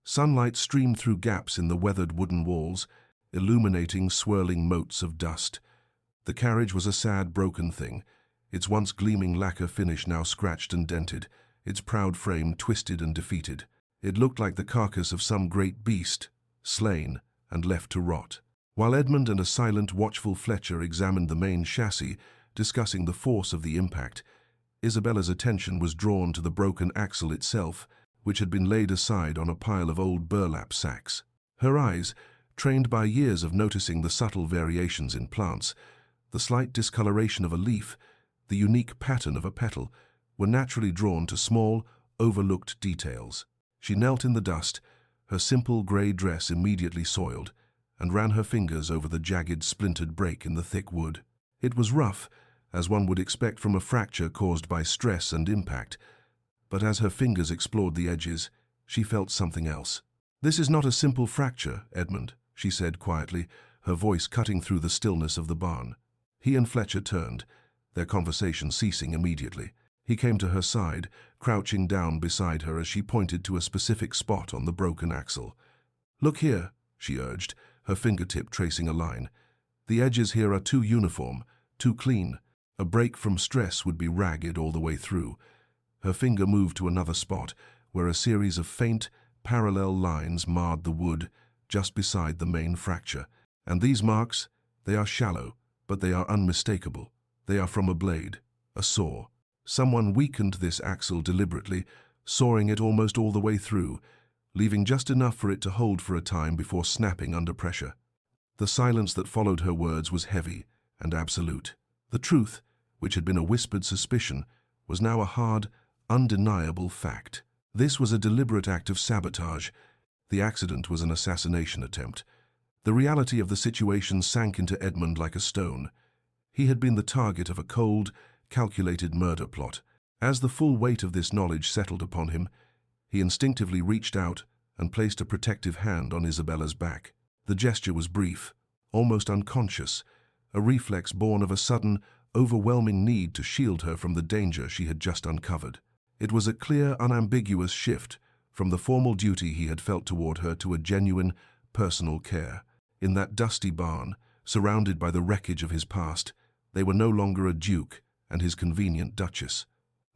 Sunlight streamed through gaps in the weathered wooden walls, illuminating swirling motes of dust. The carriage was a sad, broken thing, its once gleaming lacquer finish now scratched and dented, its proud frame twisted and defeated. It looked like the carcass of some great beast, slain and left to rot. While Edmund and a silent, watchful Fletcher examined the main chassis, discussing the force of the impact, Isabella's attention was drawn to the broken axle itself, which had been laid aside on a pile of old burlap sacks. Her eyes, trained by years of noticing the subtle variations in plants, the slight discoloration of a leaf, the unique pattern of a petal, were naturally drawn to small, overlooked details. She knelt in the dust, her simple grey dress immediately soiled, and ran her fingers over the jagged, splintered break in the thick wood. It was rough, as one would expect from a fracture caused by stress and impact, but as her fingers explored the edges, she felt something else. "This is not a simple fracture, Edmund," she said quietly, her voice cutting through the stillness of the barn. He and Fletcher turned, their conversation ceasing immediately. He came to her side, crouching down beside her as she pointed to a specific spot on the broken axle. "Look here," she urged, her fingertip tracing a line. "The edges here are too uniform, too clean. A break from stress would be ragged all the way through." Her finger moved to another spot, where a series of faint, parallel lines marred the wood, just beside the main fracture. "And these marks, they are shallow, but they are unmistakable. They are from a blade, a saw. Someone weakened this axle deliberately, sawing it almost all the way through, leaving just enough for it to hold for a time before snapping under pressure." The silence that followed her words was heavy and absolute. The truth, which had been a whispered suspicion, was now a hard, undeniable fact. This was a deliberate act of sabotage. The accident was an assassination attempt. The reality of the situation sank into Edmund like a stone. He had been the target of a cold, calculated murder plot, As the full weight of this knowledge settled upon him, he instinctively reached out and placed a protective hand on Isabella's back. The gesture was brief, almost unconscious, a reflex born of a sudden, overwhelming need to shield her from the danger she had just uncovered. It was a clear, unambiguous shift from the formal duty he had felt toward her to a genuine, personal care. In that dusty barn, surrounded by the wreckage of his past, they were no longer a duke and his convenient duchess.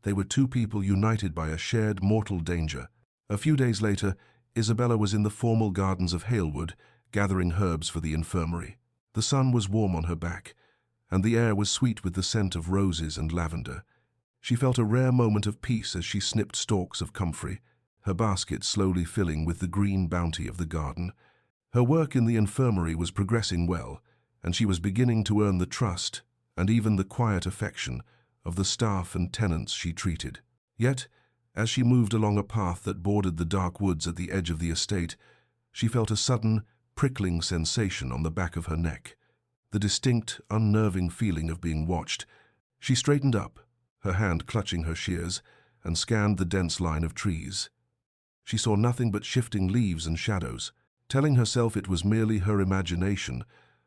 They were two people united by a shared mortal danger. A few days later, Isabella was in the formal gardens of Halewood, gathering herbs for the infirmary. The sun was warm on her back, and the air was sweet with the scent of roses and lavender. She felt a rare moment of peace as she snipped stalks of comfrey, her basket slowly filling with the green bounty of the garden. Her work in the infirmary was progressing well, and she was beginning to earn the trust and even the quiet affection of the staff and tenants she treated. Yet, as she moved along a path that bordered the dark woods at the edge of the estate, she felt a sudden, prickling sensation on the back of her neck, the distinct, unnerving feeling of being watched. She straightened up, her hand clutching her shears, and scanned the dense line of trees. She saw nothing but shifting leaves and shadows. Telling herself it was merely her imagination,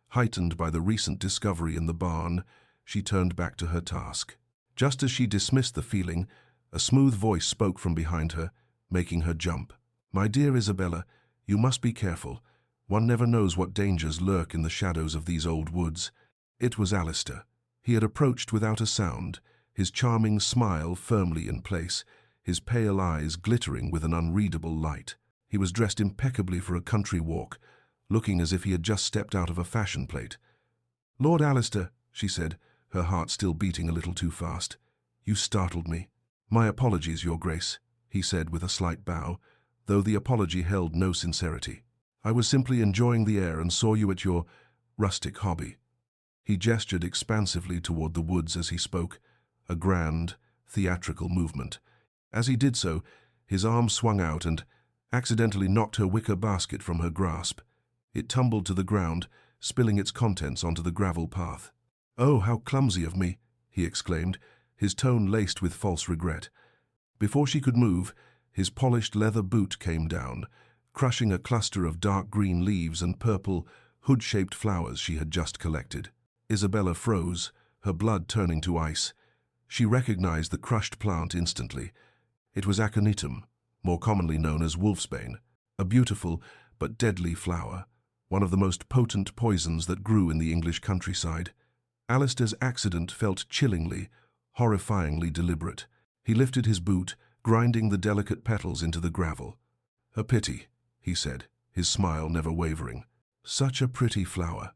heightened by the recent discovery in the barn, she turned back to her task. Just as she dismissed the feeling, a smooth voice spoke from behind her, making her jump. "My dear Isabella, you must be careful. One never knows what dangers lurk in the shadows of these old woods." It was Alistair. He had approached without a sound, his charming smile firmly in place, his pale eyes glittering with an unreadable light. He was dressed impeccably for a country walk, looking as if he had just stepped out of a fashion plate. "Lord Alistair," she said, her heart still beating a little too fast, "you startled me." "My apologies, Your Grace," he said with a slight bow, though the apology held no sincerity. "I was simply enjoying the air and saw you at your rustic hobby." He gestured expansively toward the woods as he spoke, a grand, theatrical movement. As he did so, his arm swung out and accidentally knocked her wicker basket from her grasp. It tumbled to the ground, spilling its contents onto the gravel path. "Oh, how clumsy of me," he exclaimed, his tone laced with false regret. Before she could move, his polished leather boot came down, crushing a cluster of dark green leaves and purple, hood-shaped flowers she had just collected. Isabella froze, her blood turning to ice. She recognized the crushed plant instantly. It was aconitum, more commonly known as wolfsbane, a beautiful but deadly flower, one of the most potent poisons that grew in the English countryside. Alistair's accident felt chillingly, horrifyingly deliberate. He lifted his boot, grinding the delicate petals into the gravel. "A pity," he said, his smile never wavering. "Such a pretty flower."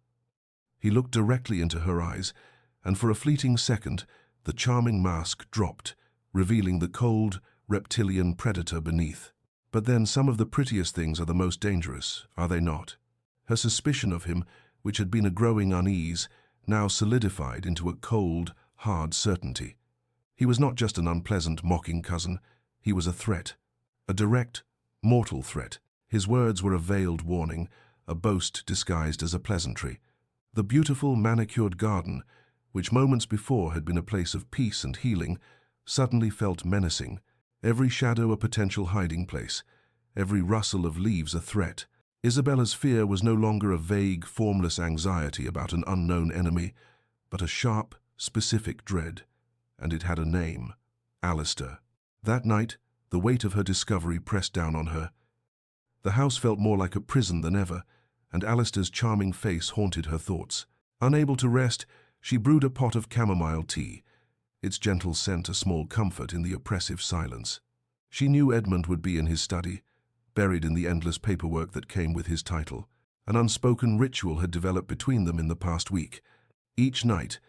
He looked directly into her eyes, and for a fleeting second, the charming mask dropped, revealing the cold, reptilian predator beneath. But then some of the prettiest things are the most dangerous, are they not? Her suspicion of him, which had been a growing unease, now solidified into a cold, hard certainty. He was not just an unpleasant, mocking cousin. He was a threat, a direct, mortal threat. His words were a veiled warning, a boast disguised as a pleasantry. The beautiful, manicured garden, which moments before had been a place of peace and healing, suddenly felt menacing, every shadow a potential hiding place, every rustle of leaves a threat. Isabella's fear was no longer a vague, formless anxiety about an unknown enemy, but a sharp, specific dread, and it had a name: Alistair. That night, the weight of her discovery pressed down on her. The house felt more like a prison than ever, and Alistair's charming face haunted her thoughts. Unable to rest, she brewed a pot of chamomile tea, its gentle scent a small comfort in the oppressive silence. She knew Edmund would be in his study, buried in the endless paperwork that came with his title. An unspoken ritual had developed between them in the past week. Each night,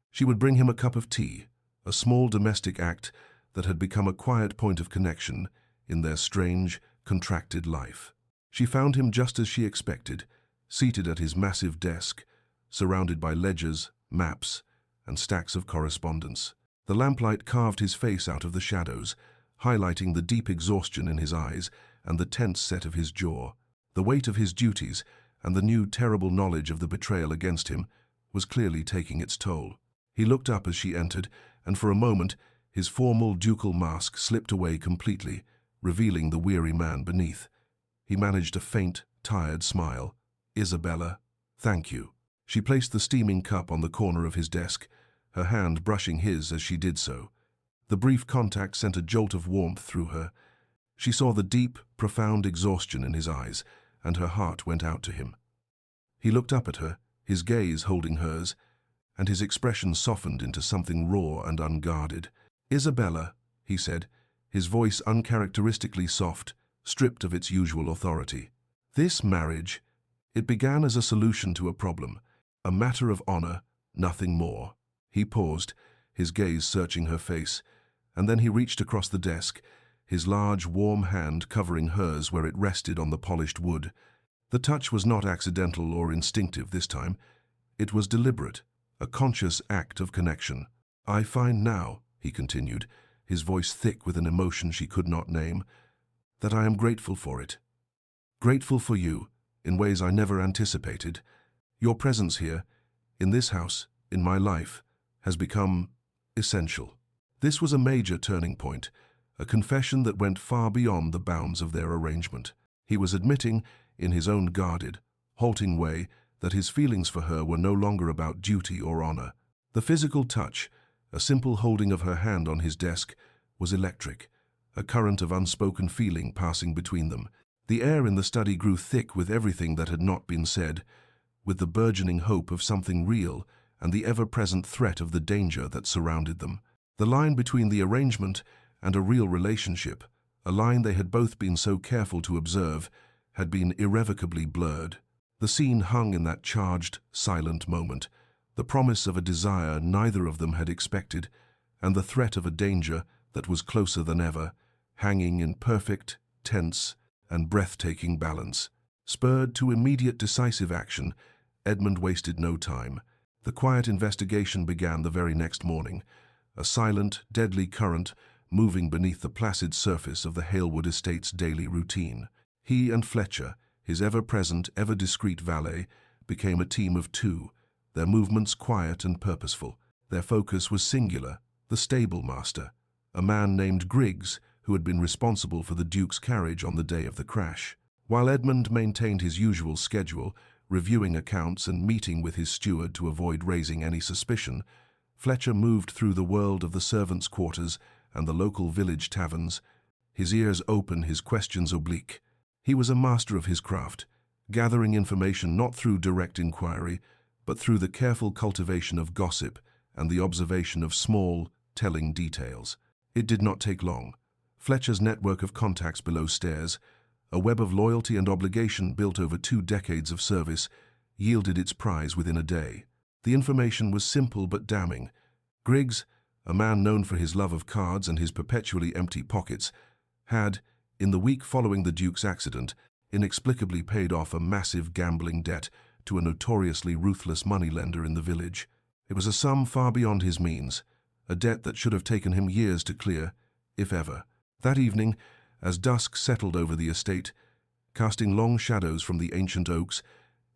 she would bring him a cup of tea, a small domestic act that had become a quiet point of connection in their strange, contracted life. She found him just as she expected, seated at his massive desk, surrounded by ledgers, maps, and stacks of correspondence. The lamplight carved his face out of the shadows, highlighting the deep exhaustion in his eyes and the tense set of his jaw. The weight of his duties and the new terrible knowledge of the betrayal against him was clearly taking its toll. He looked up as she entered, and for a moment His formal ducal mask slipped away completely, revealing the weary man beneath. He managed a faint, tired smile. "Isabella, thank you." She placed the steaming cup on the corner of his desk, her hand brushing his as she did so. The brief contact sent a jolt of warmth through her. She saw the deep, profound exhaustion in his eyes, and her heart went out to him. He looked up at her, his gaze holding hers, and his expression softened into something raw and unguarded. "Isabella," he said, his voice uncharacteristically soft, stripped of its usual authority. "This marriage, it began as a solution to a problem, a matter of honor, nothing more." He paused, his gaze searching her face, and then he reached across the desk, his large, warm hand covering hers where it rested on the polished wood. The touch was not accidental or instinctive this time. It was deliberate, a conscious act of connection. "I find now," he continued, his voice thick with an emotion she could not name, "that I am grateful for it. Grateful for you, in ways I never anticipated. Your presence here, in this house, in my life, has become essential." This was a major turning point, a confession that went far beyond the bounds of their arrangement. He was admitting, in his own guarded, halting way, that his feelings for her were no longer about duty or honor. The physical touch, a simple holding of her hand on his desk, was electric, a current of unspoken feeling passing between them. The air in the study grew thick with everything that had not been said, with the burgeoning hope of something real and the ever-present threat of the danger that surrounded them. The line between the arrangement and a real relationship, a line they had both been so careful to observe, had been irrevocably blurred. The scene hung in that charged, silent moment, the promise of a desire neither of them had expected, and the threat of a danger that was closer than ever, hanging in perfect, tense, and breathtaking balance. Spurred to immediate decisive action, Edmund wasted no time. The quiet investigation began the very next morning, a silent, deadly current moving beneath the placid surface of the Halewood estate's daily routine. He and Fletcher, his ever-present, ever-discreet valet, became a team of two, their movements quiet and purposeful. Their focus was singular, the stable master, a man named Griggs, who had been responsible for the Duke's carriage on the day of the crash. While Edmund maintained his usual schedule, reviewing accounts and meeting with his steward to avoid raising any suspicion, Fletcher moved through the world of the servants' quarters and the local village taverns, his ears open, his questions oblique. He was a master of his craft, gathering information not through direct inquiry, but through the careful cultivation of gossip and the observation of small, telling details. It did not take long. Fletcher's network of contacts below stairs, a web of loyalty and obligation built over 2 decades of service, yielded its prize within a day. The information was simple but damning. Griggs, a man known for his love of cards and his perpetually empty pockets, had, in the week following the Duke's accident, inexplicably paid off a massive gambling debt to a notoriously ruthless moneylender in the village. It was a sum far beyond his means, a debt that should have taken him years to clear, if ever. That evening, as dusk settled over the estate, casting long shadows from the ancient oaks,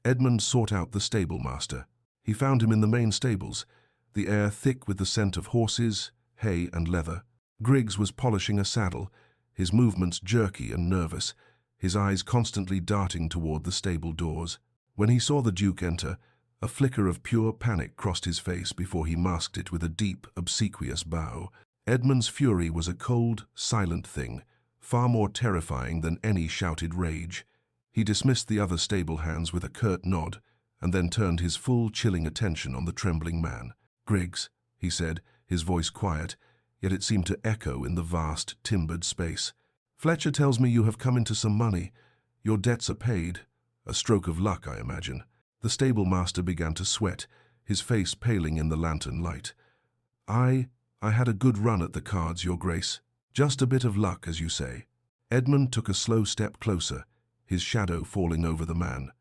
Edmund sought out the stable master. He found him in the main stables, the air thick with the scent of horses, hay, and leather. Griggs was polishing a saddle, his movements jerky and nervous, his eyes constantly darting toward the stable doors. When he saw the Duke enter, a flicker of pure panic crossed his face before he masked it with a deep, obsequious bow. Edmund's fury was a cold, silent thing, far more terrifying than any shouted rage. He dismissed the other stable hands with a curt nod, and then turned his full, chilling attention on the trembling man. "Griggs," he said, his voice quiet, yet it seemed to echo in the vast, timbered space. "Fletcher tells me you have come into some money. Your debts are paid. A stroke of luck, I imagine." The stable master began to sweat, his face paling in the lantern light. I had a good run at the cards, Your Grace. Just a bit of luck, as you say." Edmund took a slow step closer, his shadow falling over the man.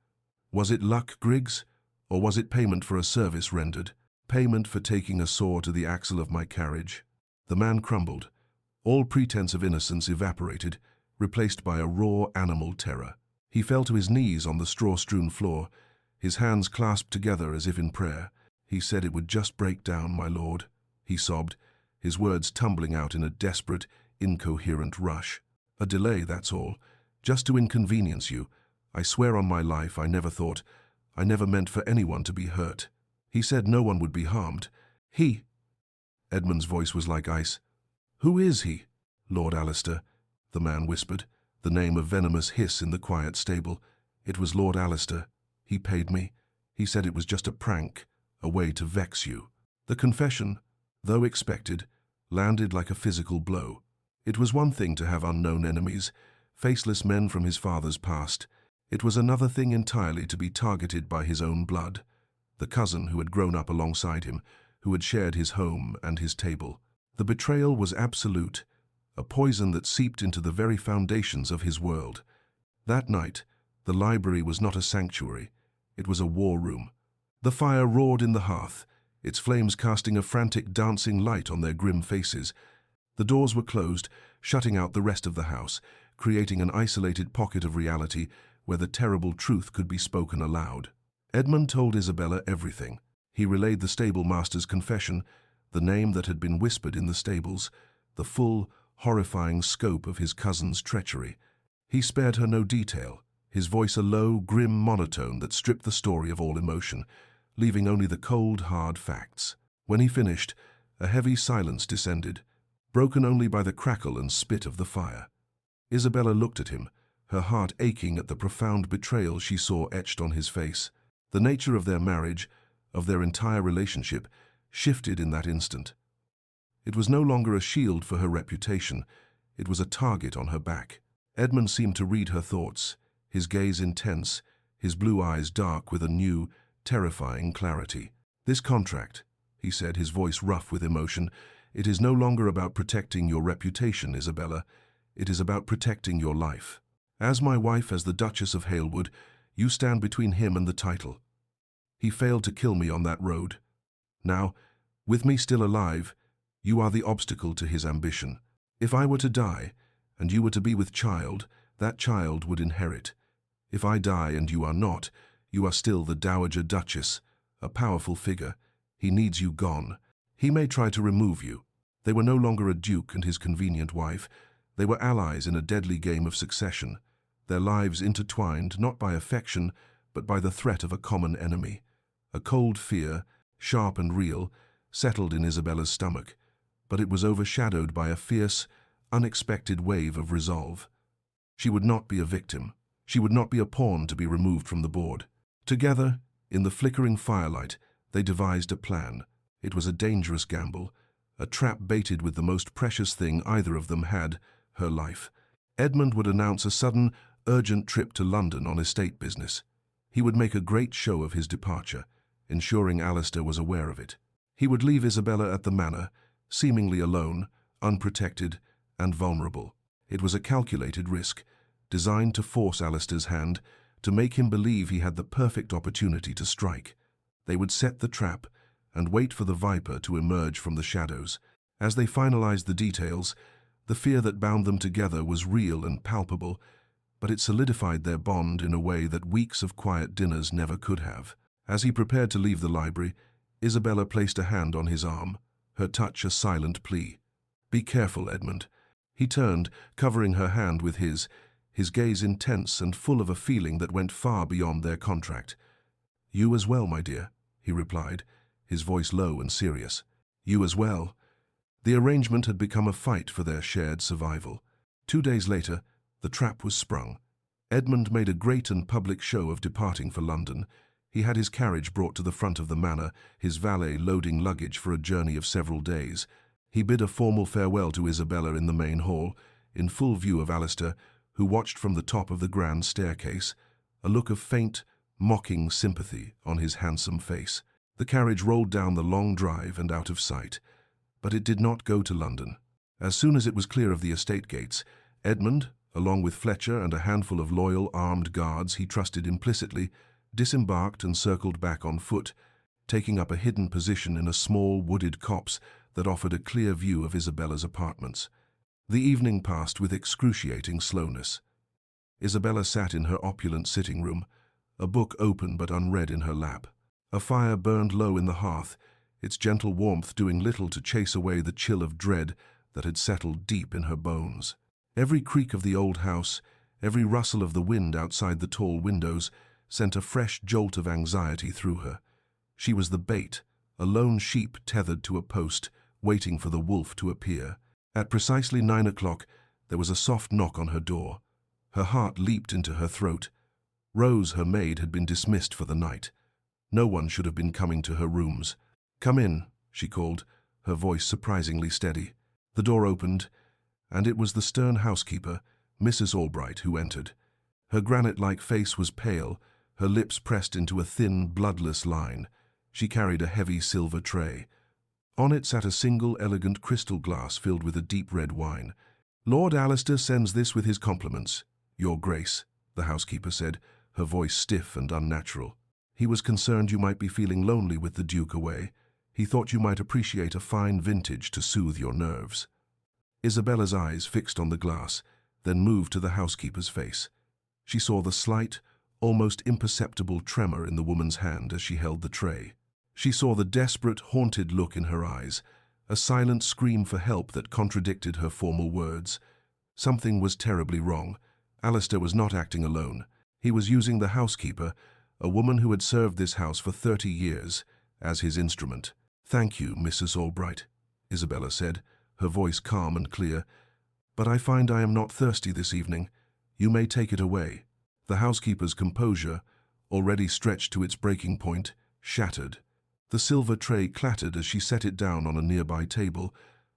"Was it luck, Griggs, or was it payment for a service rendered? Payment for taking a saw to the axle of my carriage." The man crumbled. All pretense of innocence evaporated, replaced by a raw animal terror. He fell to his knees on the straw-strewn floor, his hands clasped together as if in prayer. "He said it would just break down, my lord," he sobbed, his words tumbling out in a desperate, incoherent rush. "A delay, that's all. Just to inconvenience you. I swear on my life I never meant for anyone to be hurt. He said no one would be harmed. He—" Edmund's voice was like ice. "Who is he?" "Lord Alistair," the man whispered, the name a venomous hiss in the quiet stable. "It was Lord Alistair. He paid me. He said it was just a prank, a way to vex you." The confession, though expected, landed like a physical blow. It was one thing to have unknown enemies, faceless men from his father's past. It was another thing entirely to be targeted by his own blood, the cousin who had grown up alongside him, who had shared his home and his table. The betrayal was absolute, a poison that seeped into the very foundations of his world. That night, the library was not a sanctuary, it was a war room. The fire roared in the hearth, its flames casting a frantic dancing light on their grim faces. The doors were closed, shutting out the rest of the house, creating an isolated pocket of reality where the terrible truth could be spoken aloud. Edmund told Isabella everything. He relayed the stable master's confession, the name that had been whispered in the stables, the full, horrifying scope of his cousin's treachery. He spared her no detail, his voice a low, grim monotone that stripped the story of all emotion, leaving only the cold, hard facts. When he finished, a heavy silence descended, broken only by the crackle and spit of the fire. Isabella looked at him, her heart aching at the profound betrayal she saw etched on his face. The nature of their marriage, of their entire relationship, shifted in that instant. It was no longer a shield for her reputation, it was a target on her back. Edmund seemed to read her thoughts, his gaze intense, his blue eyes dark with a new, terrifying clarity. "This contract," he said, his voice rough with emotion, "it is no longer about protecting your reputation, Isabella. It is about protecting your life. As my wife, as the Duchess of Halewood, you stand between him and the title. He failed to kill me on that road. Now, with me still alive, you are the obstacle to his ambition. If I were to die, and you were to be with child, that child would inherit. If I die and you are not, you are still the Dowager Duchess, a powerful figure. He needs you gone. He may try to remove you." They were no longer a duke and his convenient wife. They were allies in a deadly game of succession, their lives intertwined not by affection, but by the threat of a common enemy. A cold fear, sharp and real, settled in Isabella's stomach, but it was overshadowed by a fierce, unexpected wave of resolve. She would not be a victim. She would not be a pawn to be removed from the board. Together, in the flickering firelight, they devised a plan. It was a dangerous gamble, a trap baited with the most precious thing either of them had, her life. Edmund would announce a sudden, urgent trip to London on estate business. He would make a great show of his departure, ensuring Alistair was aware of it. He would leave Isabella at the manor, seemingly alone, unprotected, and vulnerable. It was a calculated risk, designed to force Alistair's hand, to make him believe he had the perfect opportunity to strike. They would set the trap and wait for the viper to emerge from the shadows. As they finalized the details, the fear that bound them together was real and palpable, but it solidified their bond in a way that weeks of quiet dinners never could have. As he prepared to leave the library, Isabella placed a hand on his arm, her touch a silent plea. "Be careful, Edmund." He turned, covering her hand with his gaze intense and full of a feeling that went far beyond their contract. "You as well, my dear," he replied, his voice low and serious. "You as well." The arrangement had become a fight for their shared survival. 2 days later, the trap was sprung. Edmund made a great and public show of departing for London. He had his carriage brought to the front of the manor, his valet loading luggage for a journey of several days. He bid a formal farewell to Isabella in the main hall, in full view of Alistair, who watched from the top of the grand staircase, a look of faint, mocking sympathy on his handsome face. The carriage rolled down the long drive and out of sight. But it did not go to London. As soon as it was clear of the estate gates, Edmund, along with Fletcher and a handful of loyal armed guards he trusted implicitly, disembarked and circled back on foot, taking up a hidden position in a small wooded copse that offered a clear view of Isabella's apartments. The evening passed with excruciating slowness. Isabella sat in her opulent sitting room, a book open but unread in her lap. A fire burned low in the hearth, its gentle warmth doing little to chase away the chill of dread that had settled deep in her bones. Every creak of the old house, every rustle of the wind outside the tall windows, sent a fresh jolt of anxiety through her. She was the bait, a lone sheep tethered to a post, waiting for the wolf to appear. At precisely 9 o'clock, there was a soft knock on her door. Her heart leaped into her throat. Rose, her maid, had been dismissed for the night. No one should have been coming to her rooms. "Come in," she called, her voice surprisingly steady. The door opened, and it was the stern housekeeper, Mrs. Albright, who entered. Her granite-like face was pale, her lips pressed into a thin, bloodless line. She carried a heavy silver tray. On it sat a single, elegant crystal glass filled with a deep red wine. "Lord Alistair sends this with his compliments, Your Grace," the housekeeper said, her voice stiff and unnatural. "He was concerned you might be feeling lonely with the Duke away. He thought you might appreciate a fine vintage to soothe your nerves." Isabella's eyes fixed on the glass, then moved to the housekeeper's face. She saw the slight, almost imperceptible tremor in the woman's hand as she held the tray. She saw the desperate, haunted look in her eyes, a silent scream for help that contradicted her formal words. Something was terribly wrong. Alistair was not acting alone. He was using the housekeeper, a woman who had served this house for 30 years, as his instrument. "Thank you, Mrs. Albright," Isabella said, her voice calm and clear. "But I find I am not thirsty this evening. You may take it away." The housekeeper's composure, already stretched to its breaking point, shattered. The silver tray clattered as she set it down on a nearby table,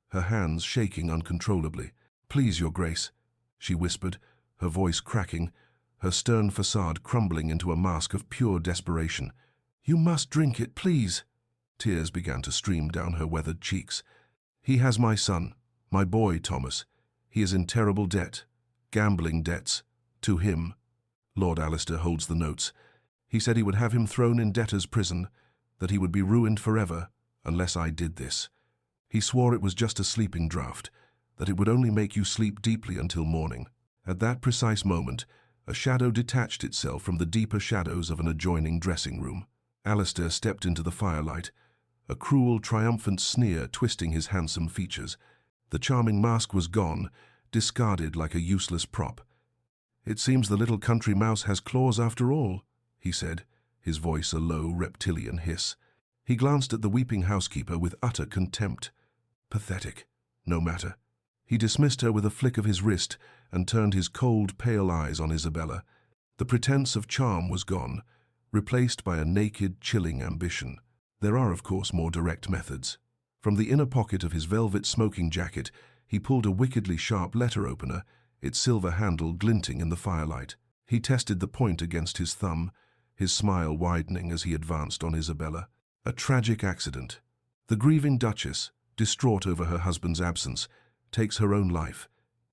her hands shaking uncontrollably. "Please, Your Grace," she whispered, her voice cracking, her stern facade crumbling into a mask of pure desperation. "You must drink it, please." Tears began to stream down her weathered cheeks. "He has my son, my boy, Thomas. He is in terrible debt, gambling debts, to him. Lord Alistair holds the notes. He said he would have him thrown in debtor's prison, that he would be ruined forever unless I did this. He swore it was just a sleeping draught, that it would only make you sleep deeply until morning." At that precise moment, a shadow detached itself from the deeper shadows of an adjoining dressing room. Alistair stepped into the firelight, a cruel, triumphant sneer twisting his handsome features. The charming mask was gone, discarded like a useless prop. "It seems the little country mouse has claws after all," he said, his voice a low, reptilian hiss. He glanced at the weeping housekeeper with utter contempt. Pathetic. No matter. He dismissed her with a flick of his wrist and turned his cold, pale eyes on Isabella. The pretense of charm was gone, replaced by a naked, chilling ambition. There are, of course, more direct methods. From the inner pocket of his velvet smoking jacket, he pulled a wickedly sharp letter opener, its silver handle glinting in the firelight. He tested the point against his thumb, his smile widening as he advanced on Isabella. A tragic accident. The grieving Duchess, distraught over her husband's absence, takes her own life.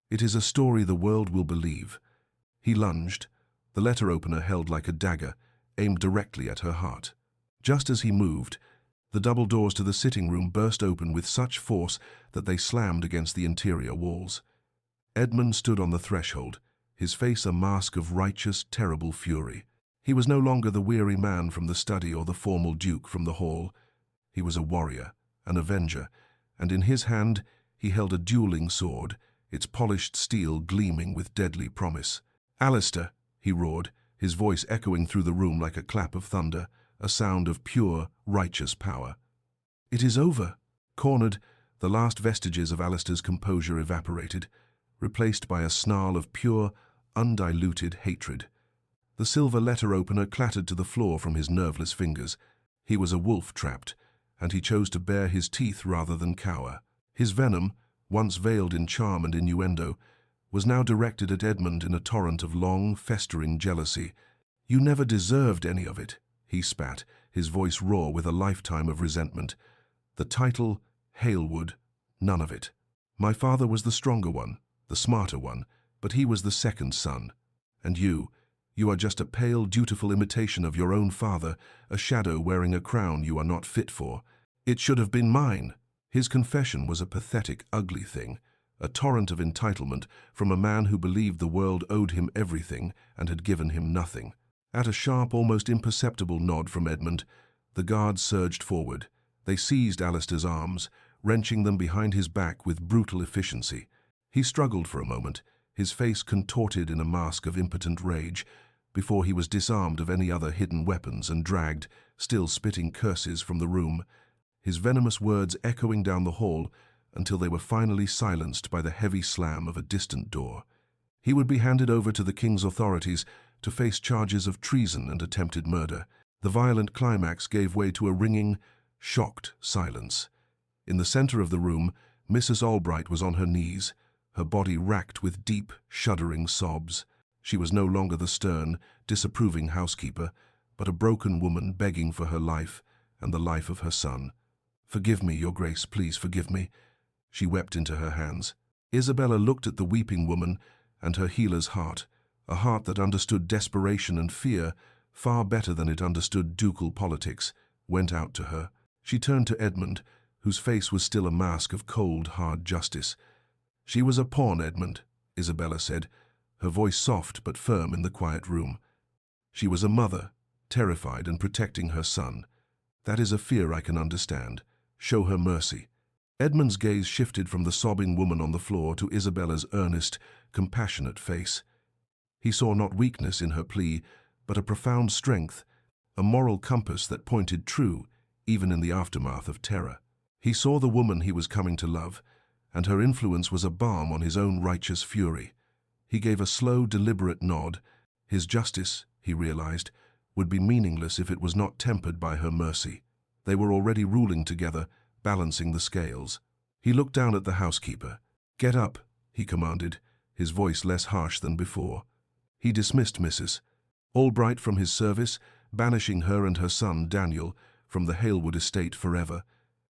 It is a story the world will believe. He lunged, the letter opener held like a dagger, aimed directly at her heart. Just as he moved, the double doors to the sitting room burst open with such force that they slammed against the interior walls. Edmund stood on the threshold, his face a mask of righteous, terrible fury. He was no longer the weary man from the study or the formal duke from the hall. He was a warrior, an avenger, and in his hand he held a dueling sword, its polished steel gleaming with deadly promise. "Alistair," he roared, his voice echoing through the room like a clap of thunder, a sound of pure, righteous power. "It is over." Cornered, the last vestiges of Alistair's composure evaporated, replaced by a snarl of pure, undiluted hatred. The silver letter opener clattered to the floor from his nerveless fingers. He was a wolf trapped, and he chose to bare his teeth rather than cower. His venom, once veiled in charm and innuendo, was now directed at Edmund in a torrent of long, festering jealousy. "You never deserved any of it," he spat, his voice raw with a lifetime of resentment. "The title, Halewood, none of it. My father was the stronger one, the smarter one, but he was the second son. And you are just a pale, dutiful imitation of your own father, a shadow wearing a crown you are not fit for. It should have been mine." His confession was a pathetic, ugly thing, a torrent of entitlement from a man who believed the world owed him everything and had given him nothing. At a sharp, almost imperceptible nod from Edmund, the guards surged forward, They seized Alistair's arms, wrenching them behind his back with brutal efficiency. He struggled for a moment, his face contorted in a mask of impotent rage, before he was disarmed of any other hidden weapons and dragged, still spitting curses, from the room, his venomous words echoing down the hall until they were finally silenced by the heavy slam of a distant door. He would be handed over to the king's authorities to face charges of treason and attempted murder. The violent climax gave way to a ringing, shocked silence. In the center of the room, Mrs. Albright was on her knees, her body racked with deep, shuddering sobs. She was no longer the stern, disapproving housekeeper, but a broken woman begging for her life and the life of her son. "Forgive me, Your Grace, please forgive me." She wept into her hands. Isabella looked at the weeping woman, and her healer's heart, a heart that understood desperation and fear far better than it understood ducal politics, went out to her. She turned to Edmund, whose face was still a mask of cold, hard justice. "She was a pawn, Edmund," Isabella said, her voice soft but firm in the quiet room. "She was a mother, terrified and protecting her son. That is a fear I can understand. Show her mercy." Edmund's gaze shifted from the sobbing woman on the floor to Isabella's earnest, compassionate face. He saw not weakness in her plea, but a profound strength, a moral compass that pointed true, even in the aftermath of terror. He saw the woman he was coming to love, and her influence was a balm on his own righteous fury. He gave a slow, deliberate nod. His justice, he realized, would be meaningless if it was not tempered by her mercy. They were already ruling together, balancing the scales. He looked down at the housekeeper. "Get up," he commanded, his voice less harsh than before. He dismissed Mrs. Albright from his service, banishing her and her son, Daniel, from the Halewood estate forever,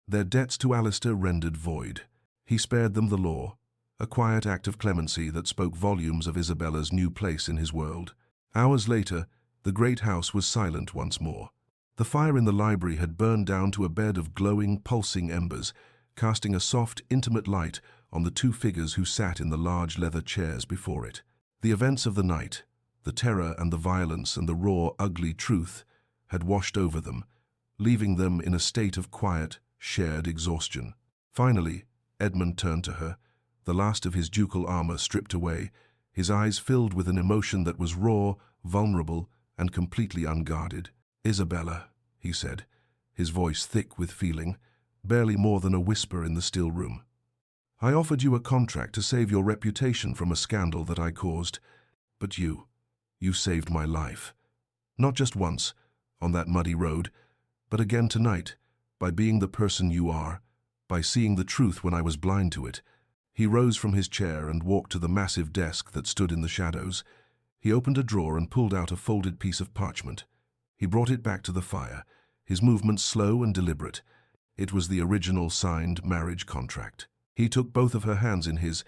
their debts to Alistair rendered void. He spared them the law, a quiet act of clemency that spoke volumes of Isabella's new place in his world. Hours later, the great house was silent once more. The fire in the library had burned down to a bed of glowing, pulsing embers, casting a soft, intimate light on the two figures who sat in the large leather chairs before it. The events of the night, the terror and the violence and the raw, ugly truth, had washed over them, leaving them in a state of quiet, shared exhaustion. Finally, Edmund turned to her, the last of his ducal armor stripped away, his eyes filled with an emotion that was raw, vulnerable, and completely unguarded. "Isabella," he said, his voice thick with feeling, barely more than a whisper in the still room. "I offered you a contract to save your reputation from a scandal that I caused, but you saved my life. Not just once, on that muddy road, but again tonight, by being the person you are, by seeing the truth when I was blind to it." He rose from his chair and walked to the massive desk that stood in the shadows. He opened a drawer and pulled out a folded piece of parchment. He brought it back to the fire, his movements slow and deliberate. It was the original signed marriage contract. He took both of her hands in his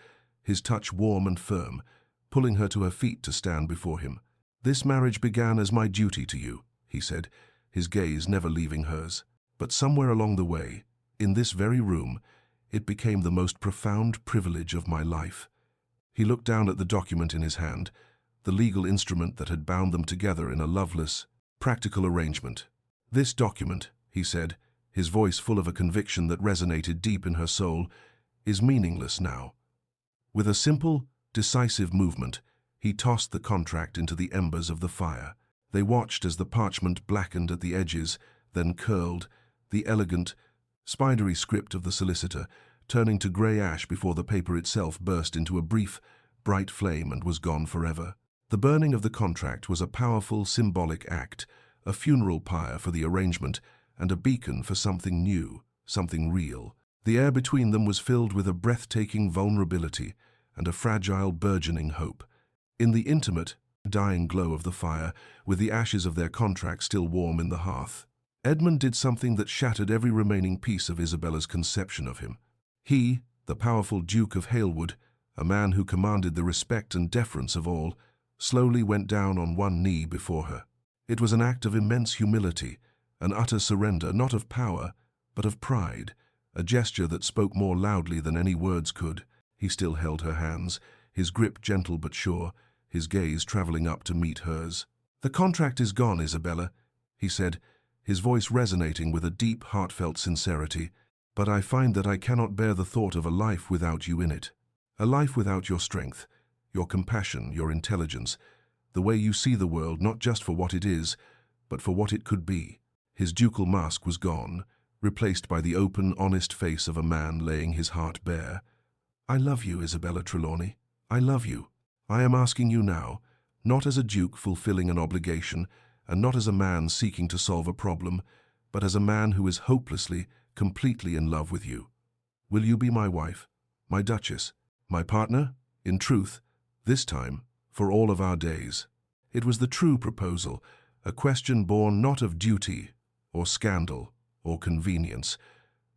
touch warm and firm, pulling her to her feet to stand before him. "This marriage began as my duty to you," he said, his gaze never leaving hers. "But somewhere along the way, in this very room, it became the most profound privilege of my life." He looked down at the document in his hand, the legal instrument that had bound them together in a loveless, practical arrangement. "This document," he said, his voice full of a conviction that resonated deep in her soul, "is meaningless now." With a simple, decisive movement, he tossed the contract into the embers of the fire. They watched as the parchment blackened at the edges, then curled, the elegant, spidery script of the solicitor, turning to grey ash before the paper itself burst into a brief, bright flame and was gone forever. The burning of the contract was a powerful, symbolic act, a funeral pyre for the arrangement, and a beacon for something new, something real. The air between them was filled with a breathtaking vulnerability and a fragile, burgeoning hope. In the intimate, dying glow of the fire, with the ashes of their contract still warm in the hearth, Edmund did something that shattered every remaining piece of Isabella's conception of him. He, the powerful Duke of Halewood, a man who commanded the respect and deference of all, slowly went down on one knee before her. It was an act of immense humility, an utter surrender, not of power, but of pride, a gesture that spoke more loudly than any words could. He still held her hands, his grip gentle but sure, his gaze traveling up to meet hers. "The contract is gone, Isabella," he said, his voice resonating with a deep, heartfelt sincerity. "But I find that I cannot bear the thought of a life without you in it. A life without your strength, your compassion, your intelligence, the way you see the world not just for what it is, but for what it could be." His ducal mask was gone, replaced by the open, honest face of a man laying his heart bare. "I love you, Isabella Trelawney. I love you. I am asking you now, not as a duke fulfilling an obligation, and not as a man seeking to solve a problem, but as a man who is hopelessly, completely in love with you. Will you be my wife, my duchess, my partner, in truth, this time, for all of our days?" It was the true proposal, a question born not of duty, or scandal, or convenience,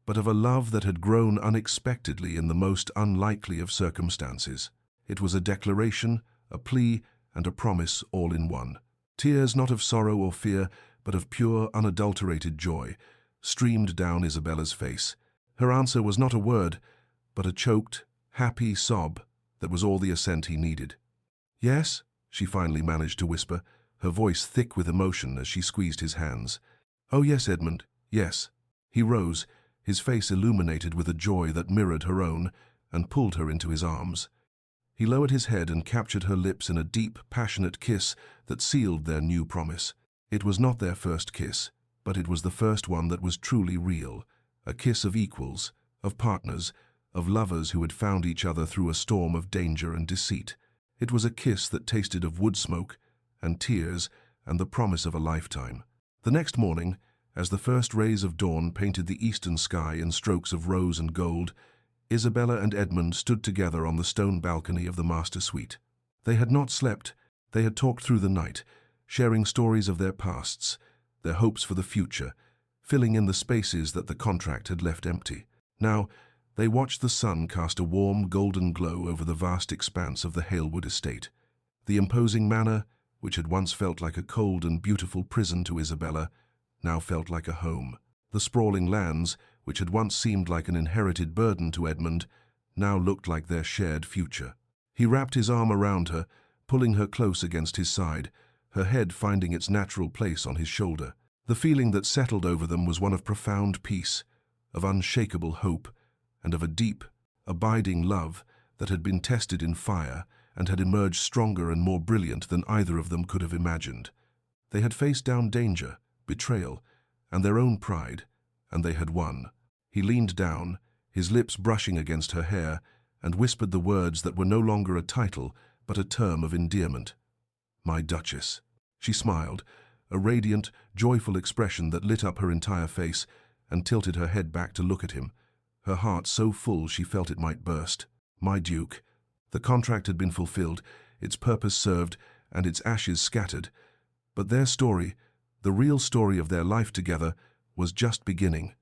but of a love that had grown unexpectedly in the most unlikely of circumstances. It was a declaration, a plea, and a promise all in one. Tears not of sorrow or fear, but of pure, unadulterated joy, streamed down Isabella's face. Her answer was not a word, but a choked, happy sob that was all the assent he needed. "Yes," she finally managed to whisper, her voice thick with emotion as she squeezed his hands. "Oh yes, Edmund, yes." He rose, his face illuminated with a joy that mirrored her own, and pulled her into his arms. He lowered his head and captured her lips in a deep, passionate kiss that sealed their new promise. It was not their first kiss, but it was the first one that was truly real, a kiss of equals, of partners, of lovers who had found each other through a storm of danger and deceit. It was a kiss that tasted of wood smoke and tears and the promise of a lifetime. The next morning, as the first rays of dawn painted the eastern sky in strokes of rose and gold, Isabella and Edmund stood together on the stone balcony of the master suite. They had not slept, they had talked through the night, sharing stories of their pasts, their hopes for the future, filling in the spaces that the contract had left empty. Now, they watched the sun cast a warm, golden glow over the vast expanse of the Halewood estate. The imposing manor, which had once felt like a cold and beautiful prison to Isabella, now felt like a home. The sprawling lands, which had once seemed like an inherited burden to Edmund, now looked like their shared future. He wrapped his arm around her, pulling her close against his side, her head finding its natural place on his shoulder. The feeling that settled over them was one of profound peace, of unshakable hope, and of a deep, abiding love that had been tested in fire and had emerged stronger and more brilliant than either of them could have imagined. They had faced down danger, betrayal, and their own pride, and they had won. He leaned down, his lips brushing against her hair, and whispered the words that were no longer a title, but a term of endearment. "My Duchess." She smiled, a radiant, joyful expression that lit up her entire face, and tilted her head back to look at him, her heart so full she felt it might burst. "My Duke." The contract had been fulfilled, its purpose served, and its ashes scattered. But their story, the real story of their life together, was just beginning.